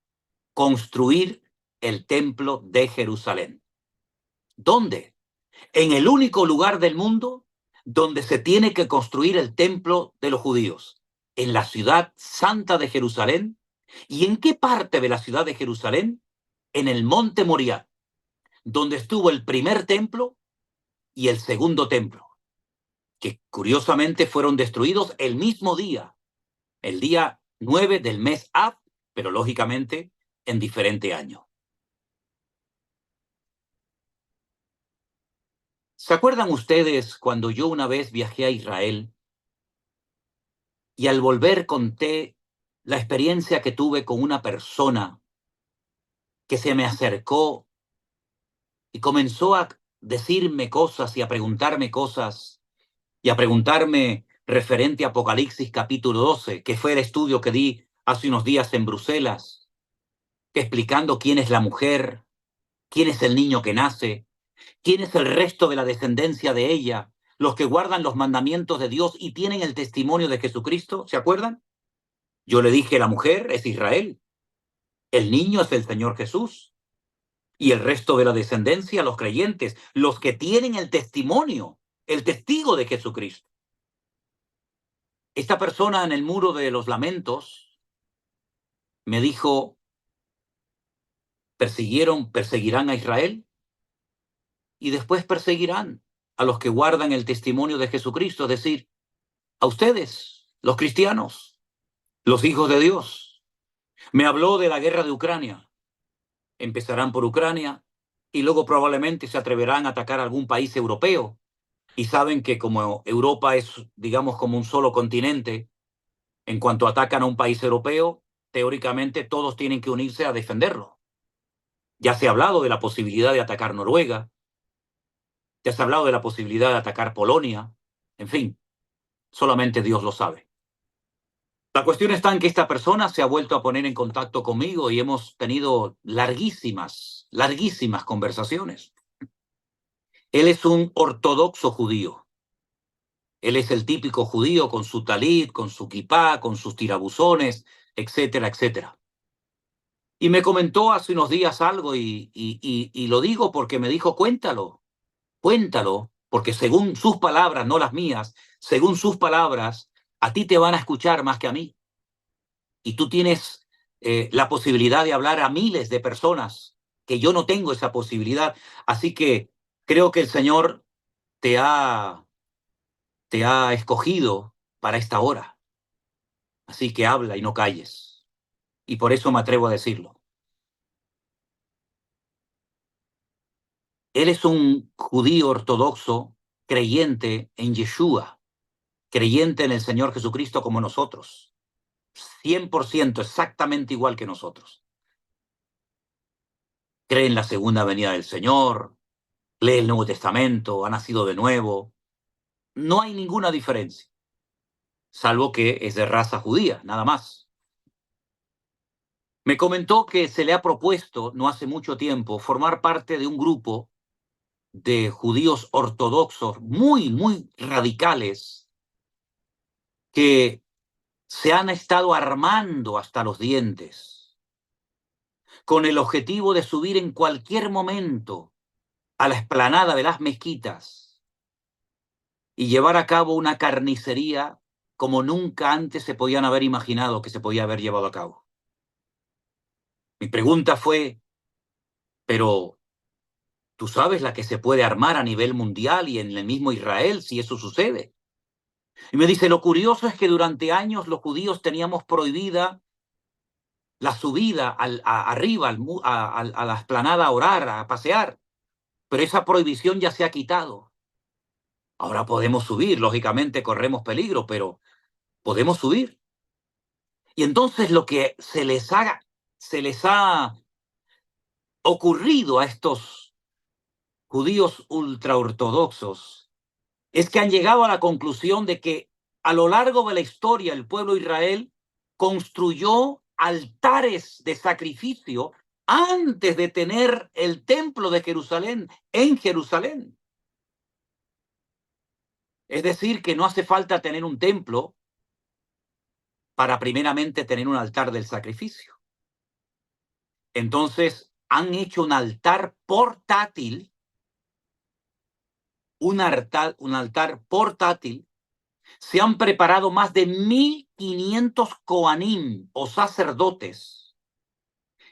Construir el templo de Jerusalén. ¿Dónde? En el único lugar del mundo donde se tiene que construir el templo de los judíos, en la ciudad santa de Jerusalén. ¿Y en qué parte de la ciudad de Jerusalén? En el monte Moriah, donde estuvo el primer templo y el segundo templo, que curiosamente fueron destruidos el mismo día, el día 9 del mes Av, pero lógicamente en diferente año. ¿Se acuerdan ustedes cuando yo una vez viajé a Israel y al volver conté la experiencia que tuve con una persona que se me acercó y comenzó a decirme cosas y a preguntarme cosas y a preguntarme referente a Apocalipsis capítulo 12, que fue el estudio que di hace unos días en Bruselas, explicando quién es la mujer, quién es el niño que nace, quién es el resto de la descendencia de ella, los que guardan los mandamientos de Dios y tienen el testimonio de Jesucristo? ¿Se acuerdan? Yo le dije, la mujer es Israel, el niño es el Señor Jesús y el resto de la descendencia, los creyentes, los que tienen el testimonio, el testigo de Jesucristo. Esta persona en el muro de los lamentos me dijo, perseguirán a Israel y después perseguirán a los que guardan el testimonio de Jesucristo, es decir, a ustedes, los cristianos, los hijos de Dios. Me habló de la guerra de Ucrania. Empezarán por Ucrania y luego probablemente se atreverán a atacar a algún país europeo. Y saben que como Europa es, digamos, como un solo continente, en cuanto atacan a un país europeo, teóricamente todos tienen que unirse a defenderlo. Ya se ha hablado de la posibilidad de atacar Noruega, ya se ha hablado de la posibilidad de atacar Polonia, en fin, solamente Dios lo sabe. La cuestión está en que esta persona se ha vuelto a poner en contacto conmigo y hemos tenido larguísimas conversaciones. Él es un ortodoxo judío. Él es el típico judío con su talit, con su kipá, con sus tirabuzones, etcétera, etcétera. Y me comentó hace unos días algo y lo digo porque me dijo, cuéntalo, porque según sus palabras, no las mías, según sus palabras, a ti te van a escuchar más que a mí. Y tú tienes la posibilidad de hablar a miles de personas, que yo no tengo esa posibilidad. Así que creo que el Señor te ha, te ha escogido para esta hora. Así que habla y no calles. Y por eso me atrevo a decirlo. Él es un judío ortodoxo creyente en Yeshua, creyente en el Señor Jesucristo como nosotros. 100% exactamente igual que nosotros. Cree en la segunda venida del Señor, lee el Nuevo Testamento, ha nacido de nuevo. No hay ninguna diferencia, salvo que es de raza judía, nada más. Me comentó que se le ha propuesto, no hace mucho tiempo, formar parte de un grupo de judíos ortodoxos muy radicales que se han estado armando hasta los dientes con el objetivo de subir en cualquier momento a la explanada de las mezquitas y llevar a cabo una carnicería como nunca antes se podían haber imaginado que se podía haber llevado a cabo. Mi pregunta fue, pero ¿tú sabes la que se puede armar a nivel mundial y en el mismo Israel si eso sucede? Y me dice, lo curioso es que durante años los judíos teníamos prohibida la subida arriba a la explanada a orar, a pasear, pero esa prohibición ya se ha quitado. Ahora podemos subir, lógicamente corremos peligro, pero podemos subir. Y entonces lo que se les ha ocurrido a estos judíos ultraortodoxos es que han llegado a la conclusión de que a lo largo de la historia el pueblo de Israel construyó altares de sacrificio antes de tener el templo de Jerusalén en Jerusalén. Es decir, que no hace falta tener un templo para primeramente tener un altar del sacrificio. Entonces, han hecho un altar portátil, un altar portátil. Se han preparado más de 1.500 coanim o sacerdotes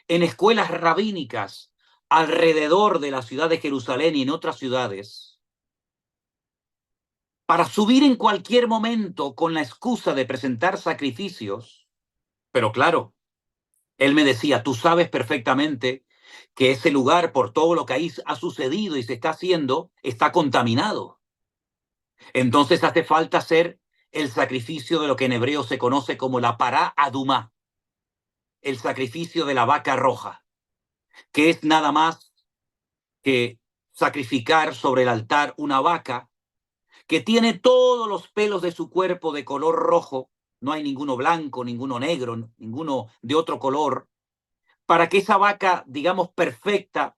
en escuelas rabínicas alrededor de la ciudad de Jerusalén y en otras ciudades para subir en cualquier momento con la excusa de presentar sacrificios. Pero claro, él me decía, tú sabes perfectamente que ese lugar, por todo lo que ahí ha sucedido y se está haciendo, está contaminado. Entonces hace falta hacer el sacrificio de lo que en hebreo se conoce como la pará adumá, el sacrificio de la vaca roja, que es nada más que sacrificar sobre el altar una vaca que tiene todos los pelos de su cuerpo de color rojo, no hay ninguno blanco, ninguno negro, ninguno de otro color, para que esa vaca, digamos, perfecta,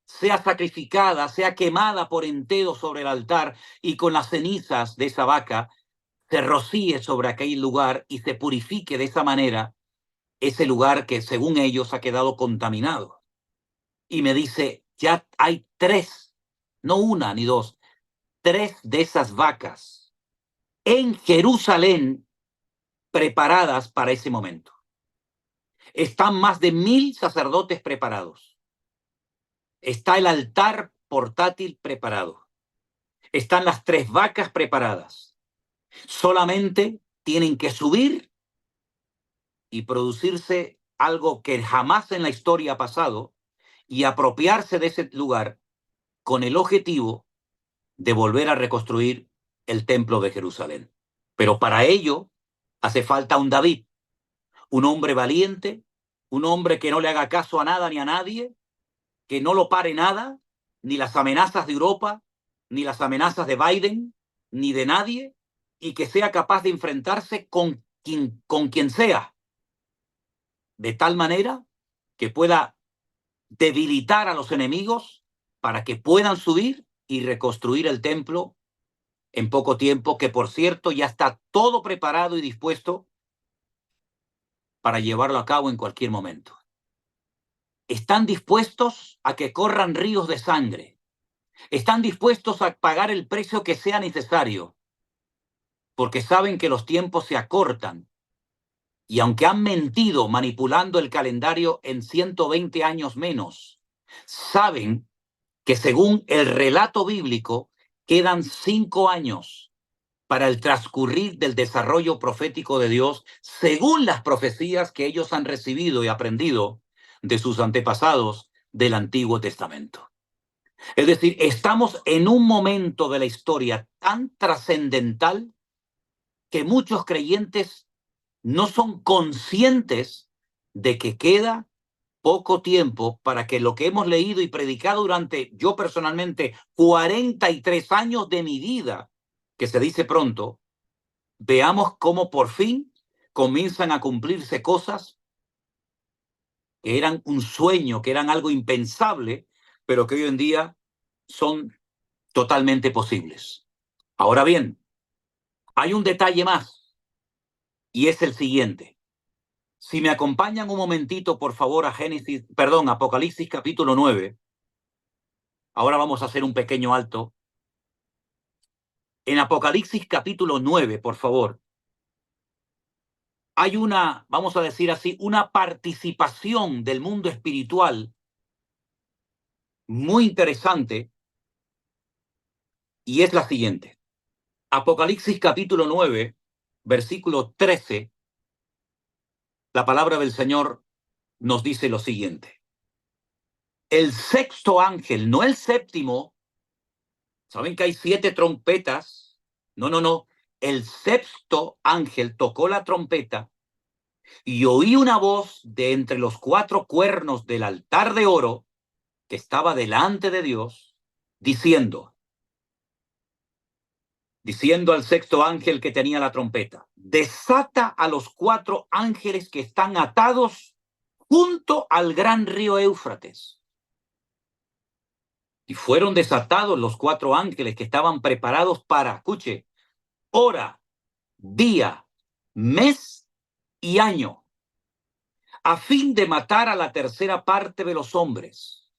sea sacrificada, sea quemada por entero sobre el altar y con las cenizas de esa vaca se rocíe sobre aquel lugar y se purifique de esa manera ese lugar que según ellos ha quedado contaminado. Y me dice, ya hay 3, no una ni 2, 3 de esas vacas en Jerusalén preparadas para ese momento. Están más de 1.000 sacerdotes preparados. Está el altar portátil preparado. Están las 3 vacas preparadas. Solamente tienen que subir y producirse algo que jamás en la historia ha pasado y apropiarse de ese lugar con el objetivo de volver a reconstruir el templo de Jerusalén. Pero para ello hace falta un David, un hombre valiente, un hombre que no le haga caso a nada ni a nadie, que no lo pare nada, ni las amenazas de Europa, ni las amenazas de Biden, ni de nadie, y que sea capaz de enfrentarse con quien sea, de tal manera que pueda debilitar a los enemigos para que puedan subir y reconstruir el templo en poco tiempo, que por cierto ya está todo preparado y dispuesto para llevarlo a cabo en cualquier momento. Están dispuestos a que corran ríos de sangre. Están dispuestos a pagar el precio que sea necesario, porque saben que los tiempos se acortan. Y aunque han mentido manipulando el calendario en 120 años menos, saben que según el relato bíblico quedan 5 años para el transcurrir del desarrollo profético de Dios, según las profecías que ellos han recibido y aprendido de sus antepasados del Antiguo Testamento. Es decir, estamos en un momento de la historia tan trascendental que muchos creyentes no son conscientes de que queda poco tiempo para que lo que hemos leído y predicado durante, yo personalmente, 43 años de mi vida, que se dice pronto, veamos cómo por fin comienzan a cumplirse cosas que eran un sueño, que eran algo impensable, pero que hoy en día son totalmente posibles. Ahora bien, hay un detalle más, y es el siguiente. Si me acompañan un momentito, por favor, a Apocalipsis capítulo 9. Ahora vamos a hacer un pequeño alto. En Apocalipsis capítulo 9, por favor, hay una, vamos a decir así, una participación del mundo espiritual muy interesante, y es la siguiente. Apocalipsis capítulo 9, versículo 13, la palabra del Señor nos dice lo siguiente. El sexto ángel, no el séptimo, ¿saben que hay 7 trompetas? No, no, no. El sexto ángel tocó la trompeta y oí una voz de entre los 4 cuernos del altar de oro que estaba delante de Dios, diciendo al sexto ángel que tenía la trompeta, desata a los 4 ángeles que están atados junto al gran río Éufrates. Y fueron desatados los 4 ángeles que estaban preparados para, escuche, hora, día, mes y año, a fin de matar a la tercera parte de los hombres.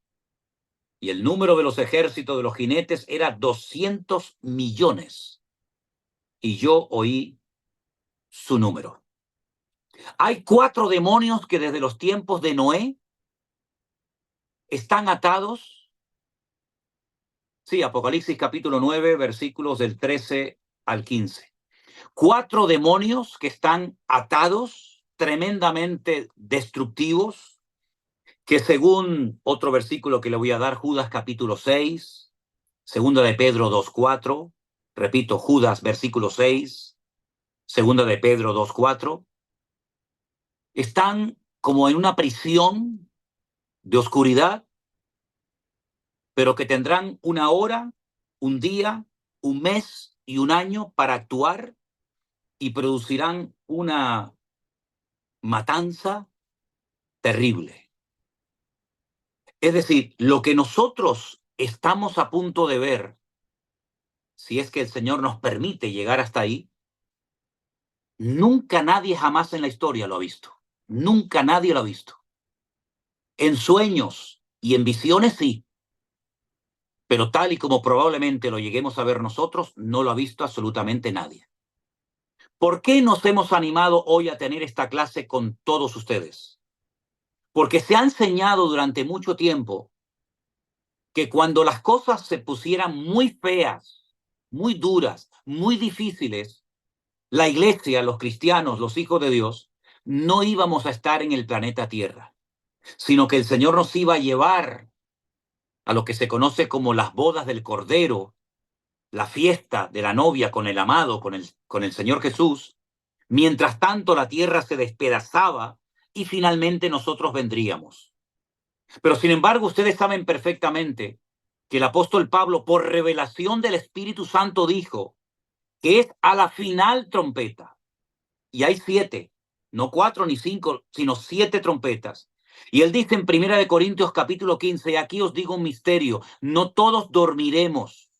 Y el número de los ejércitos de los jinetes era 200 millones. Y yo oí su número. Hay 4 demonios que desde los tiempos de Noé están atados. Sí, Apocalipsis capítulo 9, versículos del 13 al 15. 4 demonios que están atados, tremendamente destructivos, que según otro versículo que le voy a dar, Judas capítulo 6, segunda de Pedro 2:4, repito, Judas versículo 6, segunda de Pedro 2:4, están como en una prisión de oscuridad, pero que tendrán una hora, un día, un mes y un año para actuar y producirán una matanza terrible. Es decir, lo que nosotros estamos a punto de ver, si es que el Señor nos permite llegar hasta ahí, nunca nadie jamás en la historia lo ha visto. Nunca nadie lo ha visto. En sueños y en visiones sí, pero tal y como probablemente lo lleguemos a ver nosotros, no lo ha visto absolutamente nadie. ¿Por qué nos hemos animado hoy a tener esta clase con todos ustedes? Porque se ha enseñado durante mucho tiempo que cuando las cosas se pusieran muy feas, muy duras, muy difíciles, la iglesia, los cristianos, los hijos de Dios, no íbamos a estar en el planeta Tierra, sino que el Señor nos iba a llevar a lo que se conoce como las bodas del Cordero, la fiesta de la novia con el amado, con el Señor Jesús. Mientras tanto, la tierra se despedazaba y finalmente nosotros vendríamos. Pero sin embargo, ustedes saben perfectamente que el apóstol Pablo, por revelación del Espíritu Santo, dijo que es a la final trompeta. Y hay 7, no 4 ni 5, sino 7 trompetas. Y él dice en 1 Corintios capítulo 15, aquí os digo un misterio, no todos dormiremos,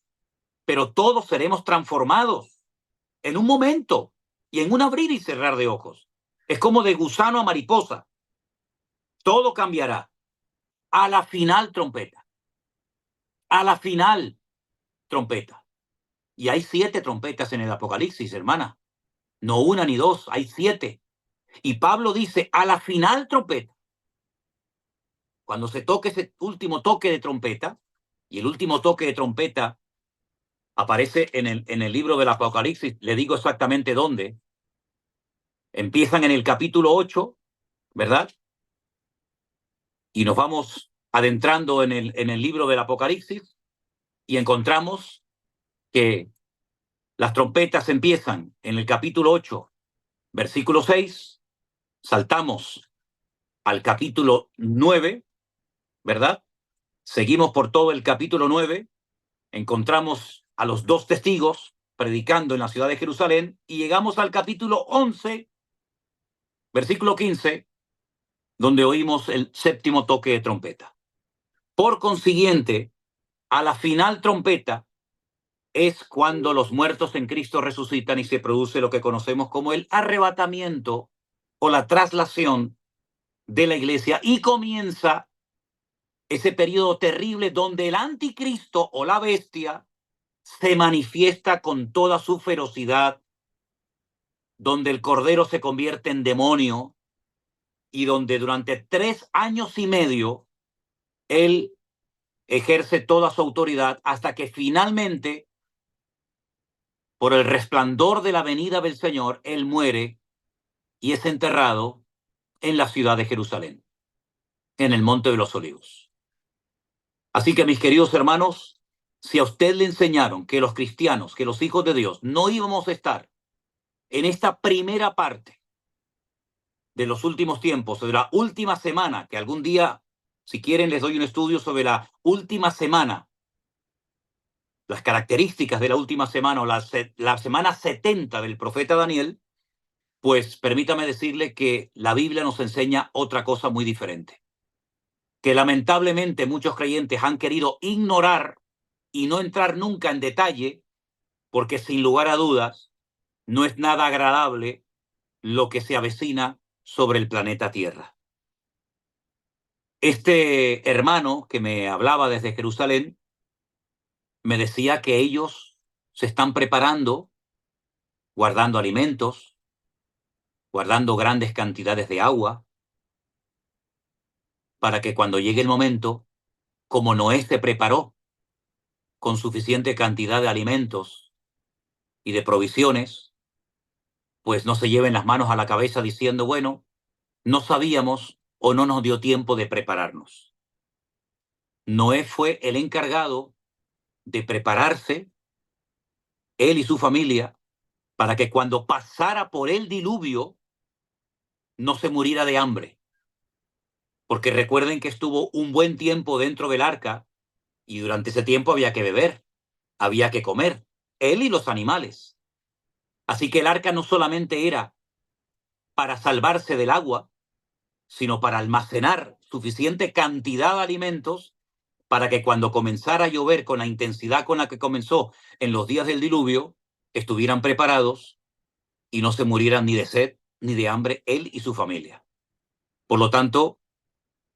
pero todos seremos transformados en un momento y en un abrir y cerrar de ojos. Es como de gusano a mariposa. Todo cambiará a la final trompeta. A la final trompeta. Y hay 7 trompetas en el Apocalipsis, hermana. No una ni dos, hay 7. Y Pablo dice, a la final trompeta, cuando se toque ese último toque de trompeta, y el último toque de trompeta aparece en el libro del Apocalipsis, le digo exactamente dónde. Empiezan en el capítulo 8, ¿verdad? Y nos vamos adentrando en el libro del Apocalipsis y encontramos que las trompetas empiezan en el capítulo 8, versículo 6, saltamos al capítulo 9, ¿verdad? Seguimos por todo el capítulo 9, encontramos a los 2 testigos predicando en la ciudad de Jerusalén y llegamos al capítulo 11, versículo 15, donde oímos el séptimo toque de trompeta. Por consiguiente, a la final trompeta es cuando los muertos en Cristo resucitan y se produce lo que conocemos como el arrebatamiento o la traslación de la iglesia, y comienza ese periodo terrible donde el anticristo o la bestia se manifiesta con toda su ferocidad, donde el cordero se convierte en demonio y donde durante 3 años y medio él ejerce toda su autoridad hasta que finalmente, por el resplandor de la venida del Señor, él muere y es enterrado en la ciudad de Jerusalén, en el Monte de los Olivos. Así que, mis queridos hermanos, si a usted le enseñaron que los cristianos, que los hijos de Dios, no íbamos a estar en esta primera parte de los últimos tiempos, de la última semana, que algún día, si quieren, les doy un estudio sobre la última semana, las características de la última semana o la semana 70 del profeta Daniel, pues permítame decirle que la Biblia nos enseña otra cosa muy diferente, que lamentablemente muchos creyentes han querido ignorar y no entrar nunca en detalle, porque sin lugar a dudas no es nada agradable lo que se avecina sobre el planeta Tierra. Este hermano que me hablaba desde Jerusalén me decía que ellos se están preparando, guardando alimentos, guardando grandes cantidades de agua, para que cuando llegue el momento, como Noé se preparó con suficiente cantidad de alimentos y de provisiones, pues no se lleven las manos a la cabeza diciendo, bueno, no sabíamos o no nos dio tiempo de prepararnos. Noé fue el encargado de prepararse, él y su familia, para que cuando pasara por el diluvio no se muriera de hambre. Porque recuerden que estuvo un buen tiempo dentro del arca y durante ese tiempo había que beber, había que comer, él y los animales. Así que el arca no solamente era para salvarse del agua, sino para almacenar suficiente cantidad de alimentos para que cuando comenzara a llover con la intensidad con la que comenzó en los días del diluvio, estuvieran preparados y no se murieran ni de sed ni de hambre él y su familia. Por lo tanto,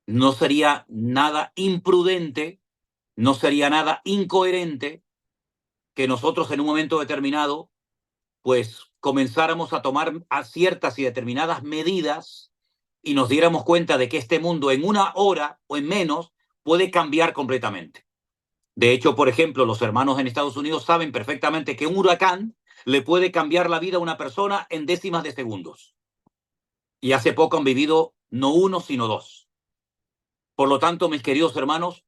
no sería nada imprudente, no sería nada incoherente que nosotros en un momento determinado, pues comenzáramos a tomar a ciertas y determinadas medidas y nos diéramos cuenta de que este mundo en una hora o en menos puede cambiar completamente. De hecho, por ejemplo, los hermanos en Estados Unidos saben perfectamente que un huracán le puede cambiar la vida a una persona en décimas de segundos. Y hace poco han vivido no uno, sino dos. Por lo tanto, mis queridos hermanos,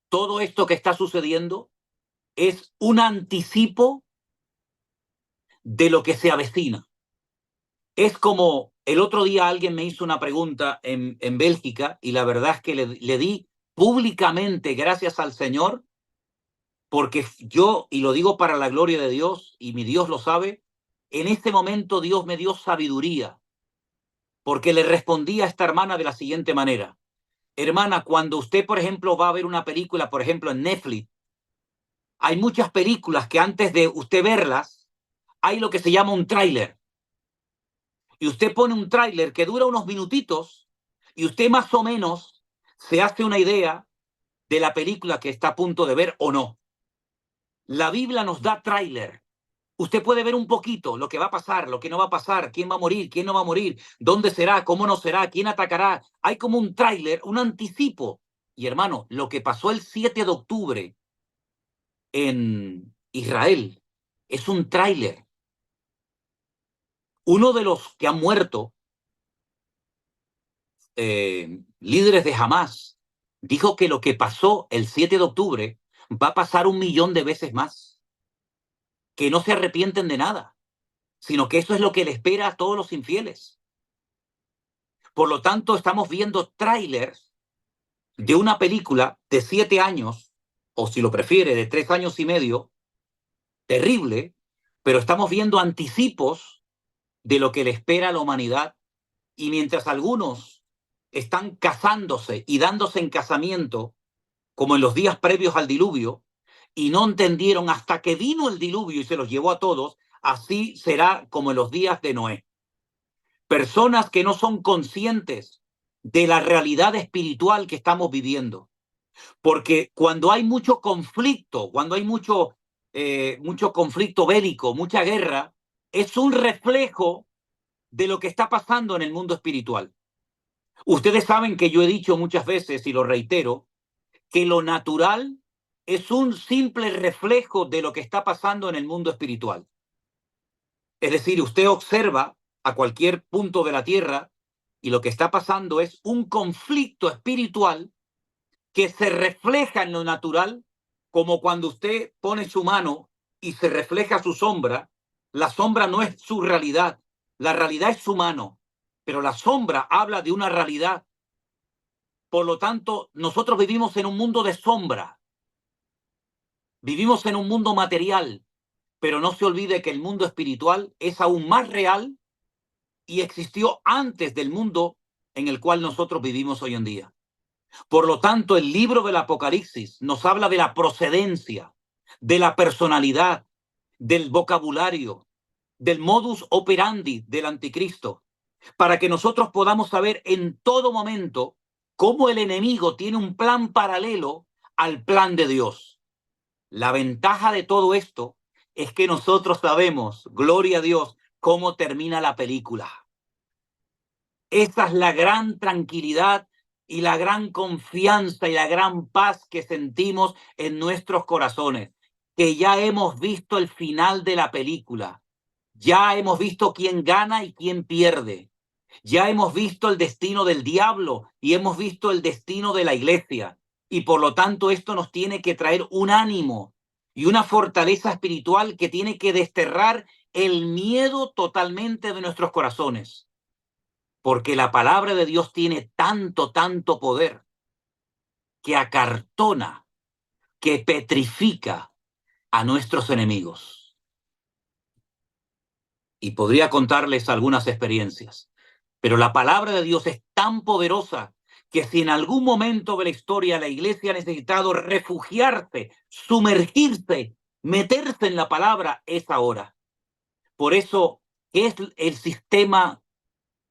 todo esto que está sucediendo es un anticipo de lo que se avecina. Es como el otro día alguien me hizo una pregunta en Bélgica y la verdad es que le di públicamente gracias al Señor, porque yo, y lo digo para la gloria de Dios, y mi Dios lo sabe, en este momento Dios me dio sabiduría, porque le respondí a esta hermana de la siguiente manera. Hermana, cuando usted, por ejemplo, va a ver una película, por ejemplo, en Netflix, hay muchas películas que antes de usted verlas, hay lo que se llama un tráiler. Y usted pone un tráiler que dura unos minutitos y usted más o menos se hace una idea de la película que está a punto de ver o no. La Biblia nos da tráiler. Usted puede ver un poquito lo que va a pasar, lo que no va a pasar, quién va a morir, quién no va a morir, dónde será, cómo no será, quién atacará. Hay como un tráiler, un anticipo. Y hermano, lo que pasó el 7 de octubre en Israel es un tráiler. Uno de los que han muerto, líderes de Hamas, dijo que lo que pasó el 7 de octubre va a pasar 1 millón de veces más. Que no se arrepienten de nada, sino que eso es lo que le espera a todos los infieles. Por lo tanto, estamos viendo tráilers de una película de 7 años, o si lo prefiere, de 3 años y medio, terrible, pero estamos viendo anticipos de lo que le espera a la humanidad. Y mientras algunos están casándose y dándose en casamiento como en los días previos al diluvio, y no entendieron hasta que vino el diluvio y se los llevó a todos, así será como en los días de Noé. Personas que no son conscientes de la realidad espiritual que estamos viviendo. Porque cuando hay mucho conflicto, cuando hay mucho conflicto bélico, mucha guerra, es un reflejo de lo que está pasando en el mundo espiritual. Ustedes saben que yo he dicho muchas veces, y lo reitero, que lo natural es un simple reflejo de lo que está pasando en el mundo espiritual. Es decir, usted observa a cualquier punto de la tierra y lo que está pasando es un conflicto espiritual que se refleja en lo natural, como cuando usted pone su mano y se refleja su sombra. La sombra no es su realidad, la realidad es su mano, pero la sombra habla de una realidad. Por lo tanto, nosotros vivimos en un mundo de sombra, vivimos en un mundo material, pero no se olvide que el mundo espiritual es aún más real y existió antes del mundo en el cual nosotros vivimos hoy en día. Por lo tanto, el libro del Apocalipsis nos habla de la procedencia, de la personalidad, del vocabulario, del modus operandi del anticristo, para que nosotros podamos saber en todo momento cómo el enemigo tiene un plan paralelo al plan de Dios. La ventaja de todo esto es que nosotros sabemos, gloria a Dios, cómo termina la película. Esa es la gran tranquilidad y la gran confianza y la gran paz que sentimos en nuestros corazones, que ya hemos visto el final de la película, ya hemos visto quién gana y quién pierde, ya hemos visto el destino del diablo y hemos visto el destino de la iglesia, y por lo tanto esto nos tiene que traer un ánimo y una fortaleza espiritual que tiene que desterrar el miedo totalmente de nuestros corazones. Porque la palabra de Dios tiene tanto poder que acartona, que petrifica a nuestros enemigos. Y podría contarles algunas experiencias, pero la palabra de Dios es tan poderosa que si en algún momento de la historia la iglesia ha necesitado refugiarse, sumergirse, meterse en la palabra, es ahora. Por eso es el sistema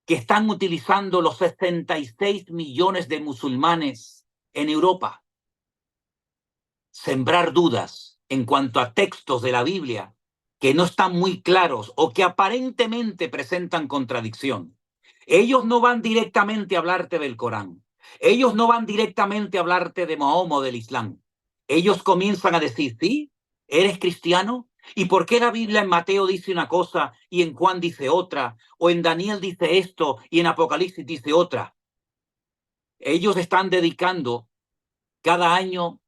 que están utilizando los 66 millones de musulmanes en Europa. Sembrar dudas en cuanto a textos de la Biblia que no están muy claros o que aparentemente presentan contradicción. Ellos no van directamente a hablarte del Corán. Ellos no van directamente a hablarte de Mahoma o del Islam. Ellos comienzan a decir, ¿sí? ¿Eres cristiano? ¿Y por qué la Biblia en Mateo dice una cosa y en Juan dice otra? ¿O en Daniel dice esto y en Apocalipsis dice otra? Ellos están dedicando cada año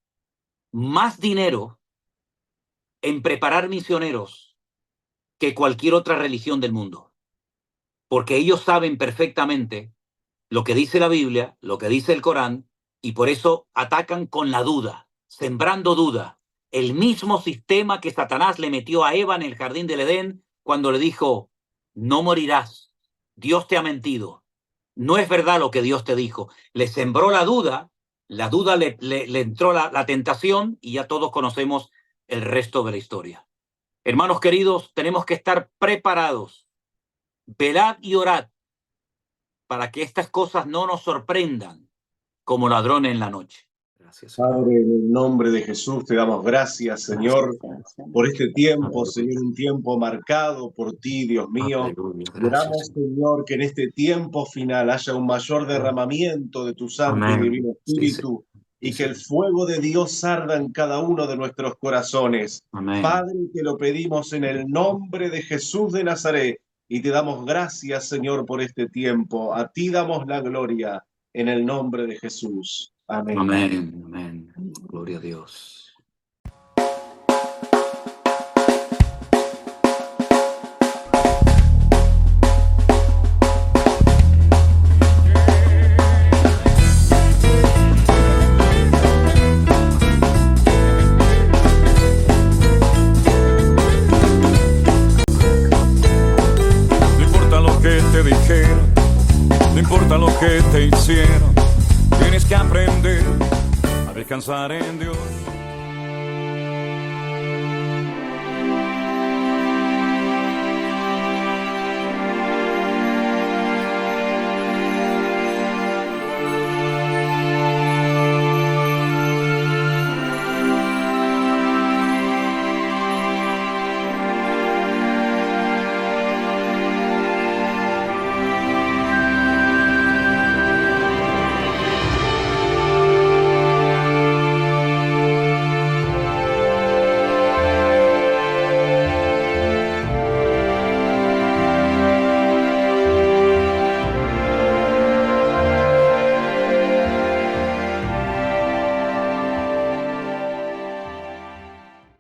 más dinero en preparar misioneros que cualquier otra religión del mundo. Porque ellos saben perfectamente lo que dice la Biblia, lo que dice el Corán, y por eso atacan con la duda, sembrando duda. El mismo sistema que Satanás le metió a Eva en el jardín del Edén cuando le dijo, no morirás, Dios te ha mentido, no es verdad lo que Dios te dijo. Le sembró la duda le entró la tentación y ya todos conocemos el resto de la historia. Hermanos queridos, tenemos que estar preparados, velad y orad para que estas cosas no nos sorprendan como ladrones en la noche. Gracias, Padre, en el nombre de Jesús te damos gracias, Señor, por este tiempo, Señor, un tiempo marcado por ti, Dios mío. Oramos, Señor, que en este tiempo final haya un mayor derramamiento de tu Santo y Divino Espíritu, y que el fuego de Dios arda en cada uno de nuestros corazones. Amén. Padre, te lo pedimos en el nombre de Jesús de Nazaret, y te damos gracias, Señor, por este tiempo. A ti damos la gloria, en el nombre de Jesús. Amén. Amén, amén. Gloria a Dios. No importa lo que te dijeron, no importa lo que que te hicieron. Tienes que aprender a descansar en Dios.